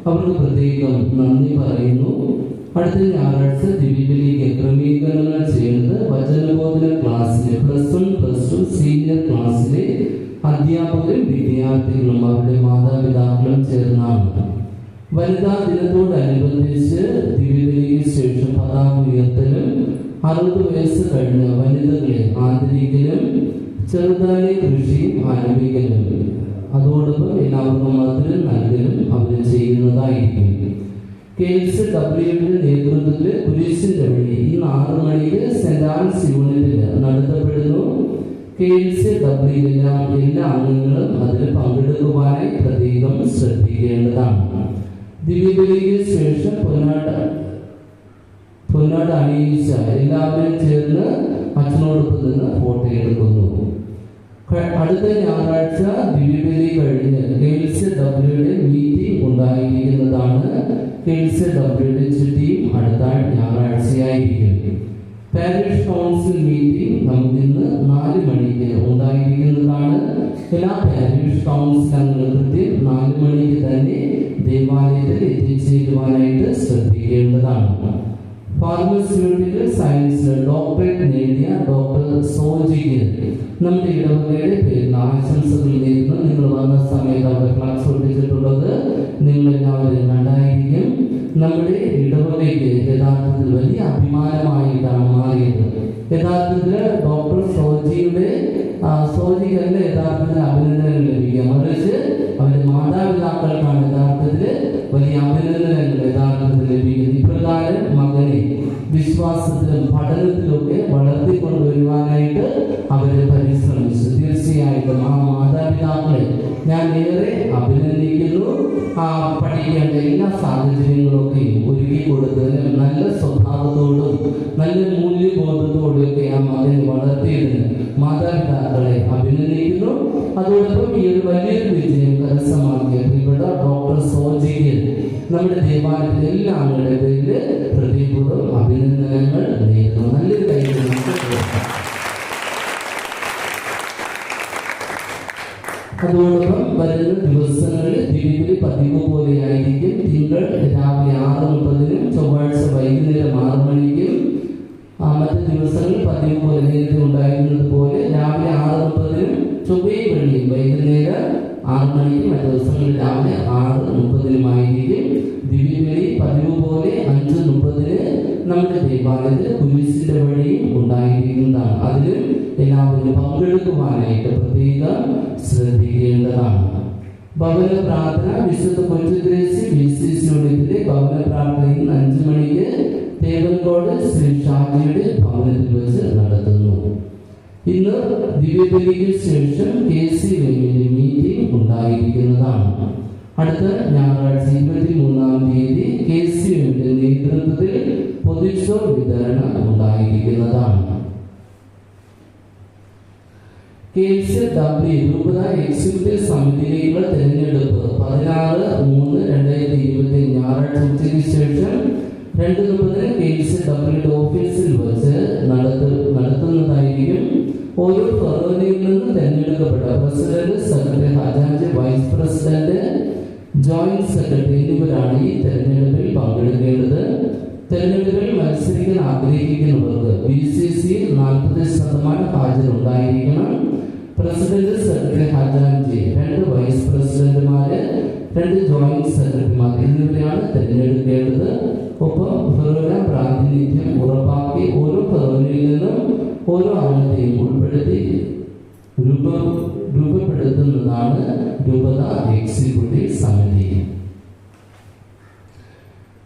അവർക്ക് പ്രത്യേകം നന്ദി പറയുന്നു. അടുത്ത ഞായറാഴ്ച ദിവ്യബലിക്ക് ക്രമീകരണങ്ങൾ ചെയ്യുന്നത് വചനബോധന ക്ലാസ്സിലെ +1, +2 സീനിയർ ക്ലാസ്സിലെ അധ്യാപകരും വിദ്യാർത്ഥികളും അവരുടെ മാതാപിതാക്കളും ചേർന്നാണ്. വനിതാ ദിനത്തോടനുബന്ധിച്ച് ദിവ്യബലിക്ക് ശേഷം പതാക ഉയർത്തലും 60 വയസ്സ് കഴിഞ്ഞ വനിതകളെ ആദരിക്കലും ചെറുതായി കൃഷിയും ആരംഭിക്കലും അതോടൊപ്പം എല്ലാവർക്കും മധുരം നൽകലും അവർ ചെയ്യുന്നതായിരിക്കും. KSWയുടെ നേതൃത്വത്തിൽ കുരിശിന്റെ വഴി ഇന്ന് 6 മണിക്ക് സെന്റ് ആൻസ് യൂണിറ്റിൽ നടത്തപ്പെടുന്നു. KSWയിലെ എല്ലാ അംഗങ്ങളും അതിൽ പങ്കെടുക്കുവാനായി പ്രത്യേകം ശ്രദ്ധിക്കേണ്ടതാണ്. ദിവ്യബലിക്ക് ശേഷം പൊന്നാട അണിയിച്ച എല്ലാവരും ചേർന്ന് അച്ഛനോടൊപ്പം നിന്ന് ഫോട്ടോ എടുക്കുന്നു. അടുത്ത ഞായറാഴ്ച ദിവ്യബലി കഴിഞ്ഞ് KLCWയുടെ മീറ്റിംഗ് ഉണ്ടായിരിക്കുന്നതാണ്. KLCWയുടെ ചിട്ടിയും അടുത്ത ഞായറാഴ്ചയായിരിക്കും. പാരിഷ് കൗൺസിൽ മീറ്റിംഗ് നമുക്കിന്ന് 4 മണിക്ക് ഉണ്ടായിരിക്കുന്നതാണ്. എല്ലാ പാരിഷ് കൗൺസിൽ അംഗങ്ങൾ കൃത്യം 4 മണിക്ക് തന്നെ ദേവാലയത്തിൽ എത്തിച്ചേരുവാനായിട്ട് ശ്രദ്ധിക്കേണ്ടതാണ്. ഫാർമസ്യൂട്ടിക്കൽ സയൻസിൽ ഡോക്ടറേറ്റ് നേടിയ ഡോക്ടർ സോജിക്ക് നമ്മുടെ ഇടവകയുടെ പേരിൽ ആശംസകൾ നേരുന്നു. നിങ്ങൾ വന്ന സമയത്ത് അവിടെ ഫ്ലക്സ് ഒട്ടിച്ചിട്ടുള്ളത് നിങ്ങളെല്ലാവരും കണ്ടായിരിക്കും. നമ്മുടെ ഇടവകയ്ക്ക് യഥാർത്ഥത്തിൽ വലിയ അഭിമാനമായിട്ടാണ് മാറിയത്. യഥാർത്ഥത്തിൽ ഡോക്ടർ സോജിക്കല്ല യഥാർത്ഥത്തിൽ അഭിനന്ദനങ്ങൾ ലഭിക്കുക, മറിച്ച് അവരുടെ മാതാപിതാക്കൾക്കാണ് യഥാർത്ഥത്തിൽ വലിയ അഭിനന്ദനങ്ങൾ യഥാർത്ഥത്തിൽ ലഭിക്കുന്നത്. ഇപ്രകാരം മകനെ വിശ്വാസത്തിലും പഠനത്തിലൊക്കെ വളർത്തിക്കൊണ്ടുവരുവാനായിട്ട് അവര് പരിശ്രമിച്ചു. തീർച്ചയായിട്ടും ആ മാതാപിതാക്കളെ ഞാൻ ഏറെ അഭിനന്ദിക്കുന്നു. പഠിക്കേണ്ട എല്ലാ സാഹചര്യങ്ങളൊക്കെയും ഒരുക്കി കൊടുത്തതിന് നല്ല സ്വഭാവത്തോടും നല്ല മൂല്യബോധത്തോടും ഒക്കെ ആ മകനെ വളർത്തിയതിന് മാതാപിതാക്കളെ അഭിനന്ദിക്കുന്നു. അതോടൊപ്പം ഈ ഒരു വലിയൊരു വിജയം കരസ്ഥമാക്കിയ പ്രിയപ്പെട്ട ഡോക്ടർ സോജിക്ക് നമ്മുടെ ദേവാലയത്തിലെ എല്ലാ ആളുകളുടെ പേരിൽ ഹൃദയപൂർവ്വം അഭിനന്ദനങ്ങൾ നേരുന്നു. നല്ലൊരു കാര്യം. അതോടൊപ്പം വരുന്ന ദിവസങ്ങളിൽ ദിവ്യബലി പതിവ് പോലെയായിരിക്കും. തിങ്കൾ രാവിലെ 6:30-നും ചൊവ്വാഴ്ച വൈകുന്നേരം 6 മണിക്കും. മറ്റ് ദിവസങ്ങളിൽ പതിവ് പോലെ നേരത്തെ ഉണ്ടായിരുന്നത് പോലെ രാവിലെ 6:30-നും ചൊവ്വയും വെള്ളിയും വൈകുന്നേരം 6 മണിക്കും. മറ്റു ദിവസങ്ങളിൽ രാവിലെ 6:30-നുമായിരിക്കും. ദിവ്യബലി പതിവ് പോലെ 5:30-ന് നമ്മുടെ ദേവാലയത്തിൽ കുരിശിന്റെ വഴിയും ഉണ്ടായിരിക്കുന്നതാണ്. അതിലും എല്ലാവരും പങ്കെടുക്കുവാനായിട്ട് പ്രത്യേകം ശ്രദ്ധിക്കേണ്ടതാണ്. ഭവന പ്രാർത്ഥന വിശുദ്ധ കൊച്ചുഗ്രേസി BCC യൂണിറ്റിലെ ഭവന പ്രാർത്ഥനയിൽ 5 മണിക്ക് തേവൻകോട് ശ്രീ ഷാജിയുടെ ഭവനത്തിൽ വെച്ച് നടത്തുന്നു. ഇന്ന് ദിവ്യബലിക്ക് ശേഷം KCWയുടെ മീറ്റിംഗ് ഉണ്ടായിരിക്കുന്നതാണ്. അടുത്ത ഞായറാഴ്ച 23-ാം തീയതി KCWയുടെ നേതൃത്വത്തിൽ പൊതുച്ചോർ വിതരണം ഉണ്ടായിരിക്കുന്നതാണ്. KLCW രൂപത എക്സിക്യൂട്ടീവ് സമിതിയിലേക്കുള്ള തെരഞ്ഞെടുപ്പ് 16/3/2020 ഞായറാഴ്ച ഉച്ചയ്ക്ക് ശേഷം 2:30-ന് KLCWയുടെ ഓഫീസിൽ വെച്ച് നടത്തുന്നതായിരിക്കും. ഓരോ ഫെറോനിൽ നിന്ന് തെരഞ്ഞെടുക്കപ്പെട്ട പ്രസിഡന്റ്, സെക്രട്ടറി, ഖജാൻജി, വൈസ് പ്രസിഡന്റ്, ജോയിന്റ് സെക്രട്ടറി എന്നിവരാണ് ഈ തെരഞ്ഞെടുപ്പിൽ പങ്കെടുക്കേണ്ടത്. തെരഞ്ഞെടുപ്പിൽ മത്സരിക്കാൻ ആഗ്രഹിക്കുന്നവർക്ക് BCC 40% ഹാജരുണ്ടായിരിക്കണം. പ്രസിഡന്റ്, സെക്രട്ടറി, ഖജാൻജി, 2 വൈസ് പ്രസിഡന്റുമാര്, 2 ജോയിന്റ് സെക്രട്ടറിമാർ എന്നിവരെയാണ് തെരഞ്ഞെടുക്കേണ്ടത്. ഒപ്പം ഫെറോന പ്രാതിനിധ്യം ഉറപ്പാക്കി ഓരോ ഫെറോനയിൽ നിന്നും ഓരോ അംഗത്തെയും ഉൾപ്പെടുത്തി രൂപപ്പെടുത്തുന്നതാണ് രൂപത എക്സിക്യൂട്ടീവ് സമിതി.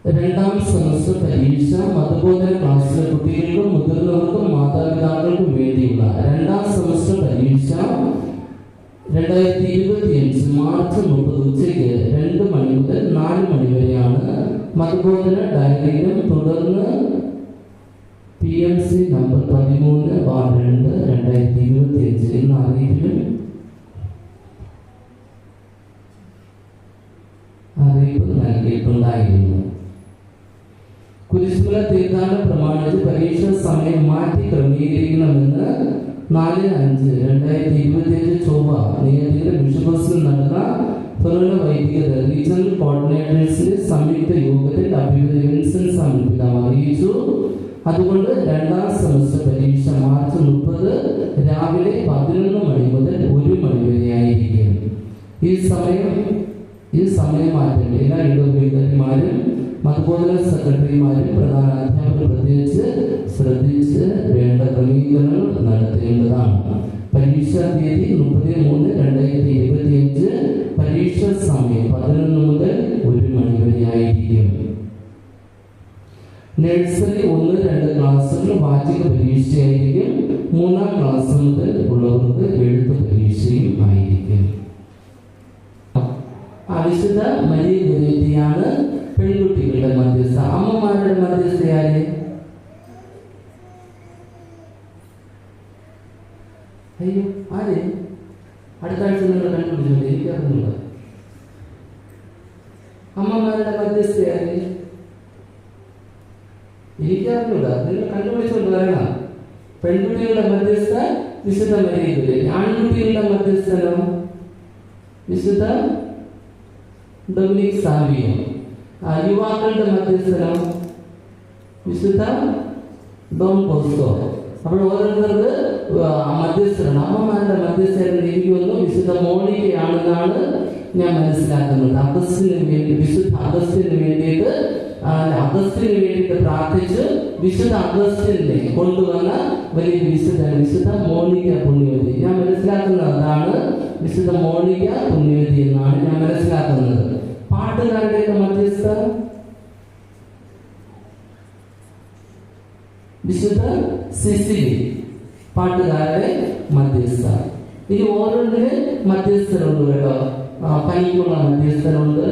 2ാം സെമസ്റ്റർ പരീക്ഷ മതബോധന ക്ലാസ്സിലെ കുട്ടികൾക്കും മുതിർന്നവർക്കും മാതാപിതാക്കൾക്കും വേണ്ടിയുള്ള 2ാം സെമസ്റ്റർ പരീക്ഷ 2025 മാർച്ച് 30 ഉച്ചയ്ക്ക് 2 മണി മുതൽ 4 മണി വരെയാണ്. മതബോധന ഡയറിയിലും തുടർന്ന് PMC നമ്പർ 13/2/2025 എന്ന അറിയിപ്പ് നൽകിയിട്ടുണ്ടായിരുന്നു. കുരിശുമല തീർത്ഥാടനം പ്രമാണിച്ച് പരീക്ഷാ സമയം മാറ്റി ക്രമീകരിക്കണമെന്ന് 4/5/2025 ചൊവ്വ നേരത്തെ ബിഷപ്പ് നടന്ന ഫെറോന വൈദികത റീജിയണൽ കോർഡിനേറ്റേഴ്സിന്റെ സംയുക്ത യോഗത്തിൽ അഭിവൃദ്ധി വിൻസെന്റ് സമർപ്പിതാവ് അറിയിച്ചു. അതുകൊണ്ട് 2ാം സെമസ്റ്റർ പരീക്ഷ മാർച്ച് 30 രാവിലെ 11 മണി മുതൽ 1 മണി വരെ ആയിരിക്കും. ഈ സമയമാറ്റം എല്ലാ ഇടവകമാരും മതബോധന സെക്രട്ടറിമാരും പ്രധാന അധ്യാപകർ പ്രത്യേകിച്ച് ശ്രദ്ധിച്ച് വേണ്ട ക്രമീകരണങ്ങൾ നടത്തേണ്ടതാണ്. പരീക്ഷാ തീയതി 30/3/2025. പരീക്ഷാ സമയം 11 മുതൽ 1 മണി വരെ ആയിരിക്കും. നഴ്സറി 1-2 ക്ലാസ്സുകൾ വാചിക പരീക്ഷയായിരിക്കും. 3ാം ക്ലാസ് മുതൽ ഉള്ളവർക്ക് എഴുത്ത് പരീക്ഷയും ആയിരിക്കും. വിശുദ്ധ മരിയ ഗുരുതിയാണ് പെൺകുട്ടികളുടെ മധ്യസ്ഥ. അമ്മമാരുടെ മധ്യസ്ഥയാര്? അയ്യോ, ആര്? അടുത്ത ആഴ്ച നിങ്ങൾ കണ്ടുപിടിച്ചോണ്ട് എനിക്കറിഞ്ഞില്ല. അമ്മമാരുടെ മധ്യസ്ഥയായി എനിക്കറിഞ്ഞൂടാ, നിങ്ങൾ കണ്ടുപിടിച്ചോണ്ട് വരണം. പെൺകുട്ടികളുടെ മധ്യസ്ഥ വിശുദ്ധ മരിയയിലെ, ആൺകുട്ടികളുടെ മധ്യസ്ഥനോ വിശുദ്ധ ഡൊമിനിക് സാവിയോ, യുവാക്കളുടെ മധ്യസ്ഥനോ വിശുദ്ധ ഡോൺ ബോസ്കോ. അപ്പോൾ ഓരോരുത്തർക്ക് മധ്യസ്ഥരാണ്. അമ്മമാരുടെ മധ്യസ്ഥരാണ് എനിക്ക് തോന്നുന്നു വിശുദ്ധ മോണിക്കയാണെന്നാണ് ഞാൻ മനസ്സിലാക്കുന്നത്. അഗസ്റ്റിന് വേണ്ടി, വിശുദ്ധ അഗസ്റ്റിന് വേണ്ടിയിട്ട് പ്രാർത്ഥിച്ച് വിശുദ്ധ അഗസ്റ്റിനെ കൊണ്ടുവന്ന വലിയ വിശുദ്ധ മോണിക്ക പുണ്യവതി. ഞാൻ മനസ്സിലാക്കുന്നത് അതാണ്, വിശുദ്ധ മോണിക്ക പുണ്യവതി എന്നാണ് ഞാൻ മനസ്സിലാക്കുന്നത്. പാട്ടുകാരുടെയൊക്കെ മധ്യസ്ഥ വിശുദ്ധ സിസിലി, പാട്ടുകാരുടെ മധ്യസ്ഥ. ഇനി ഓരോന്നിന് മധ്യസ്ഥരുണ്ട് കേട്ടോ. പനിക്കുള്ള മധ്യസ്ഥരുണ്ട്,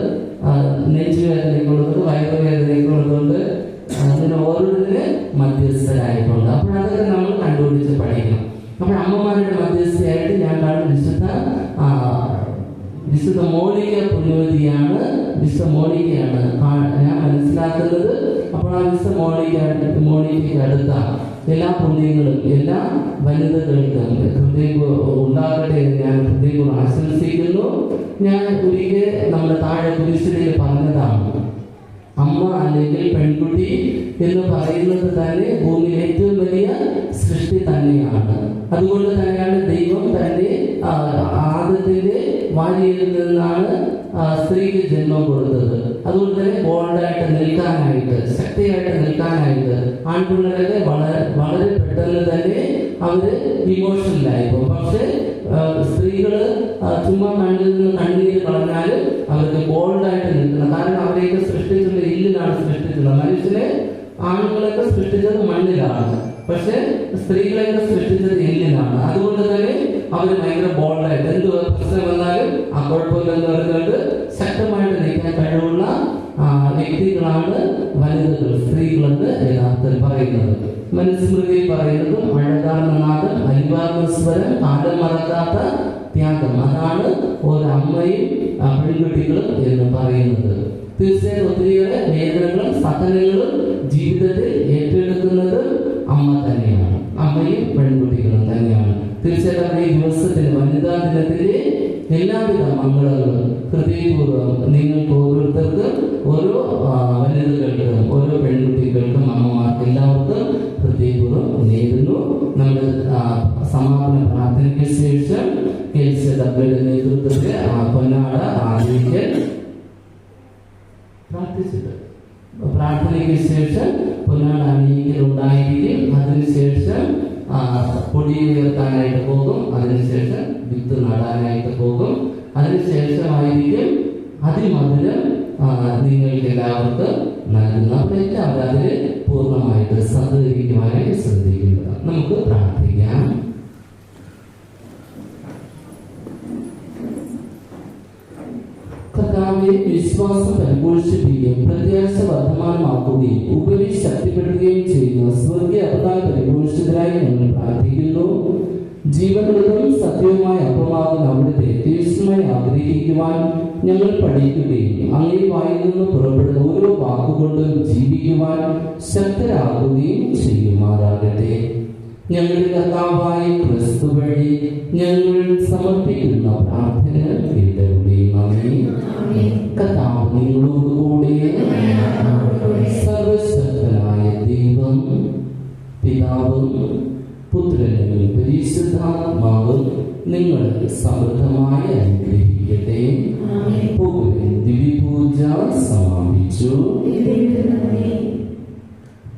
നെഞ്ചുവേദനയ്ക്കുള്ളത്, വയറുവേദനയ്ക്കുള്ളതുണ്ട്. അങ്ങനെ ഓരോന്നിന് മധ്യസ്ഥരായിട്ടുണ്ട്. അപ്പോൾ അതൊക്കെ നമ്മൾ കണ്ടുപിടിച്ച് പഠിക്കണം. അപ്പോൾ അമ്മമാരുടെ മധ്യസ്ഥയായിട്ട് ഞാൻ കാണും വിശുദ്ധ മോണിക്ക പുണ്യവതിയാണ്, വിശുദ്ധ മോണിക്കയാണ് ഞാൻ മനസ്സിലാക്കുന്നത്. അപ്പോൾ ആ വിശുദ്ധ മോണിക്കയ്ക്ക് അടുത്ത എല്ലാ പുണ്യങ്ങളും എല്ലാ വനിതകൾക്കും ഹൃദയം ഉണ്ടാകട്ടെ എന്ന് ഞാൻ ഹൃദയം ആശംസിക്കുന്നു. ഞാൻ ഒരിക്കൽ നമ്മുടെ താഴെ കുരിശിൽ പറഞ്ഞതാണ്, അമ്മ അല്ലെങ്കിൽ പെൺകുട്ടി എന്ന് പറയുന്നത് തന്നെ ഭൂമിയിൽ ഏറ്റവും വലിയ സൃഷ്ടി തന്നെയാണ്. അതുകൊണ്ട് തന്നെയാണ് ദൈവം തന്റെ ആദത്തിന്റെ വാരിയിൽ നിന്നാണ് സ്ത്രീക്ക് ജന്മം കൊടുത്തത്. അതുകൊണ്ട് തന്നെ ബോൾഡായിട്ട് നിൽക്കാനായിട്ട്, ശക്തിയായിട്ട് നിൽക്കാനായിട്ട് ആൺപിള്ളേരൊക്കെ വളരെ പെട്ടെന്ന് തന്നെ അവര് ഇമോഷണലായിപ്പോ. പക്ഷെ സ്ത്രീകള് ചുമ്മാ കണ്ണിൽ നിന്ന് കണ്ണീര് കളഞ്ഞാലും അവർക്ക് ബോൾഡായിട്ട് നിൽക്കണം. കാരണം അവരെയൊക്കെ സൃഷ്ടിച്ചത് ഇല്ലിലാണ് സൃഷ്ടിച്ചത്. മനുഷ്യനെ ആണുങ്ങളൊക്കെ സൃഷ്ടിച്ചത് മണ്ണിലാണ്, പക്ഷെ സ്ത്രീകളെയൊക്കെ സൃഷ്ടിച്ചത് എല്ലിലാണ്. അതുകൊണ്ട് തന്നെ അവര് ഭയങ്കര ബോൾഡായിട്ട് എന്ത് പ്രശ്നം വന്നാലും ആ കുഴപ്പമില്ലെന്ന് പറഞ്ഞുകൊണ്ട് ശക്തമായിട്ട് നിൽക്കാൻ കഴിവുള്ള വ്യക്തികളാണ് വനിതകൾ, സ്ത്രീകളെന്ന് യഥാർത്ഥത്തിൽ പറയുന്നത്. മനുസ്മൃതിയിൽ പറയുന്നതും അഴകാർന്ന നാദം, അലിവാർന്ന സ്വരം, കാലം മറക്കാത്ത ത്യാഗം, അതാണ് ഒരമ്മയും പെൺകുട്ടികളും എന്ന് പറയുന്നത്. തീർച്ചയായും ഒത്തിരിയേറെ വേദനകളും സഹനങ്ങളും ജീവിതത്തിൽ ഏറ്റെടുക്കുന്നത് അമ്മ തന്നെയാണ്, അമ്മയും പെൺകുട്ടികളും തന്നെയാണ്. തീർച്ചയായിട്ടും ഈ ദിവസത്തിന്, വനിതാ ദിനത്തിന്റെ എല്ലാവിധ മംഗളങ്ങളും ഹൃദയപൂർവ്വം നിങ്ങൾക്ക് ഓരോരുത്തർക്കും, ഓരോ വനിതകൾക്കും, ഓരോ പെൺകുട്ടികൾക്കും, അമ്മമാർക്ക് എല്ലാവർക്കും ഹൃദയപൂർവ്വം നേരുന്നു. നമ്മൾ സമാപന പ്രാർത്ഥനയ്ക്ക് ശേഷം KLCWയുടെ നേതൃത്വത്തിൽ പൊന്നാട ആദരിക്കൽ പ്രാർത്ഥനയ്ക്ക് ശേഷം പൊന്നാട അണിയിക്കൽ ഉണ്ടായിരിക്കും. അതിനുശേഷം പൊടി ഉയർത്താനായിട്ട് പോകും, അതിനുശേഷം വിത്ത് നടാനായിട്ട് പോകും. അതിനുശേഷമായിരിക്കും അതിമധുരം നിങ്ങൾക്ക് എല്ലാവർക്കും നൽകുന്നു. അപ്പോൾ എല്ലാവരും അതിൽ പൂർണ്ണമായിട്ട് സഹകരിക്കുവാനായി ശ്രദ്ധിക്കുക. നമുക്ക് പ്രാർത്ഥിക്കാം. കർത്താവെ, വിശ്വാസം പരിപോഷിപ്പിക്കുകയും പ്രത്യാശ വർദ്ധമാനമാക്കുകയും ഉപരി ശക്തിപ്പെടുത്തുകയും ചെയ്യുന്ന സ്വർഗീയ അപദാന പരിപോഷിതരായി ഞങ്ങൾ പ്രാർത്ഥിക്കുന്നു. ജീവനുള്ളതും സത്യവുമായ അപ്പമാകുന്ന അവിടുത്തെ തീക്ഷ്ണമായി ആഗ്രഹിക്കുവാൻ ഞങ്ങൾ പഠിക്കുകയും അങ്ങേ വായിൽ നിന്ന് പുറപ്പെടുന്ന ഓരോ വാക്കുകൊണ്ടും ജീവിക്കുവാൻ ശക്തരാകുകയും ചെയ്യുമാറാകട്ടെ. ഞങ്ങളുടെ കർത്താവായ ക്രിസ്തു വഴി ഞങ്ങൾ സമർപ്പിക്കുന്ന പ്രാർത്ഥന കർത്താവ് നിങ്ങളോടുകൂടെ. സർവശക്തനായ ദൈവം പിതാവും പുത്രനും പരിശുദ്ധാത്മാവും നിങ്ങളെ സമൃദ്ധമായ അനുഗ്രഹിക്കട്ടെ.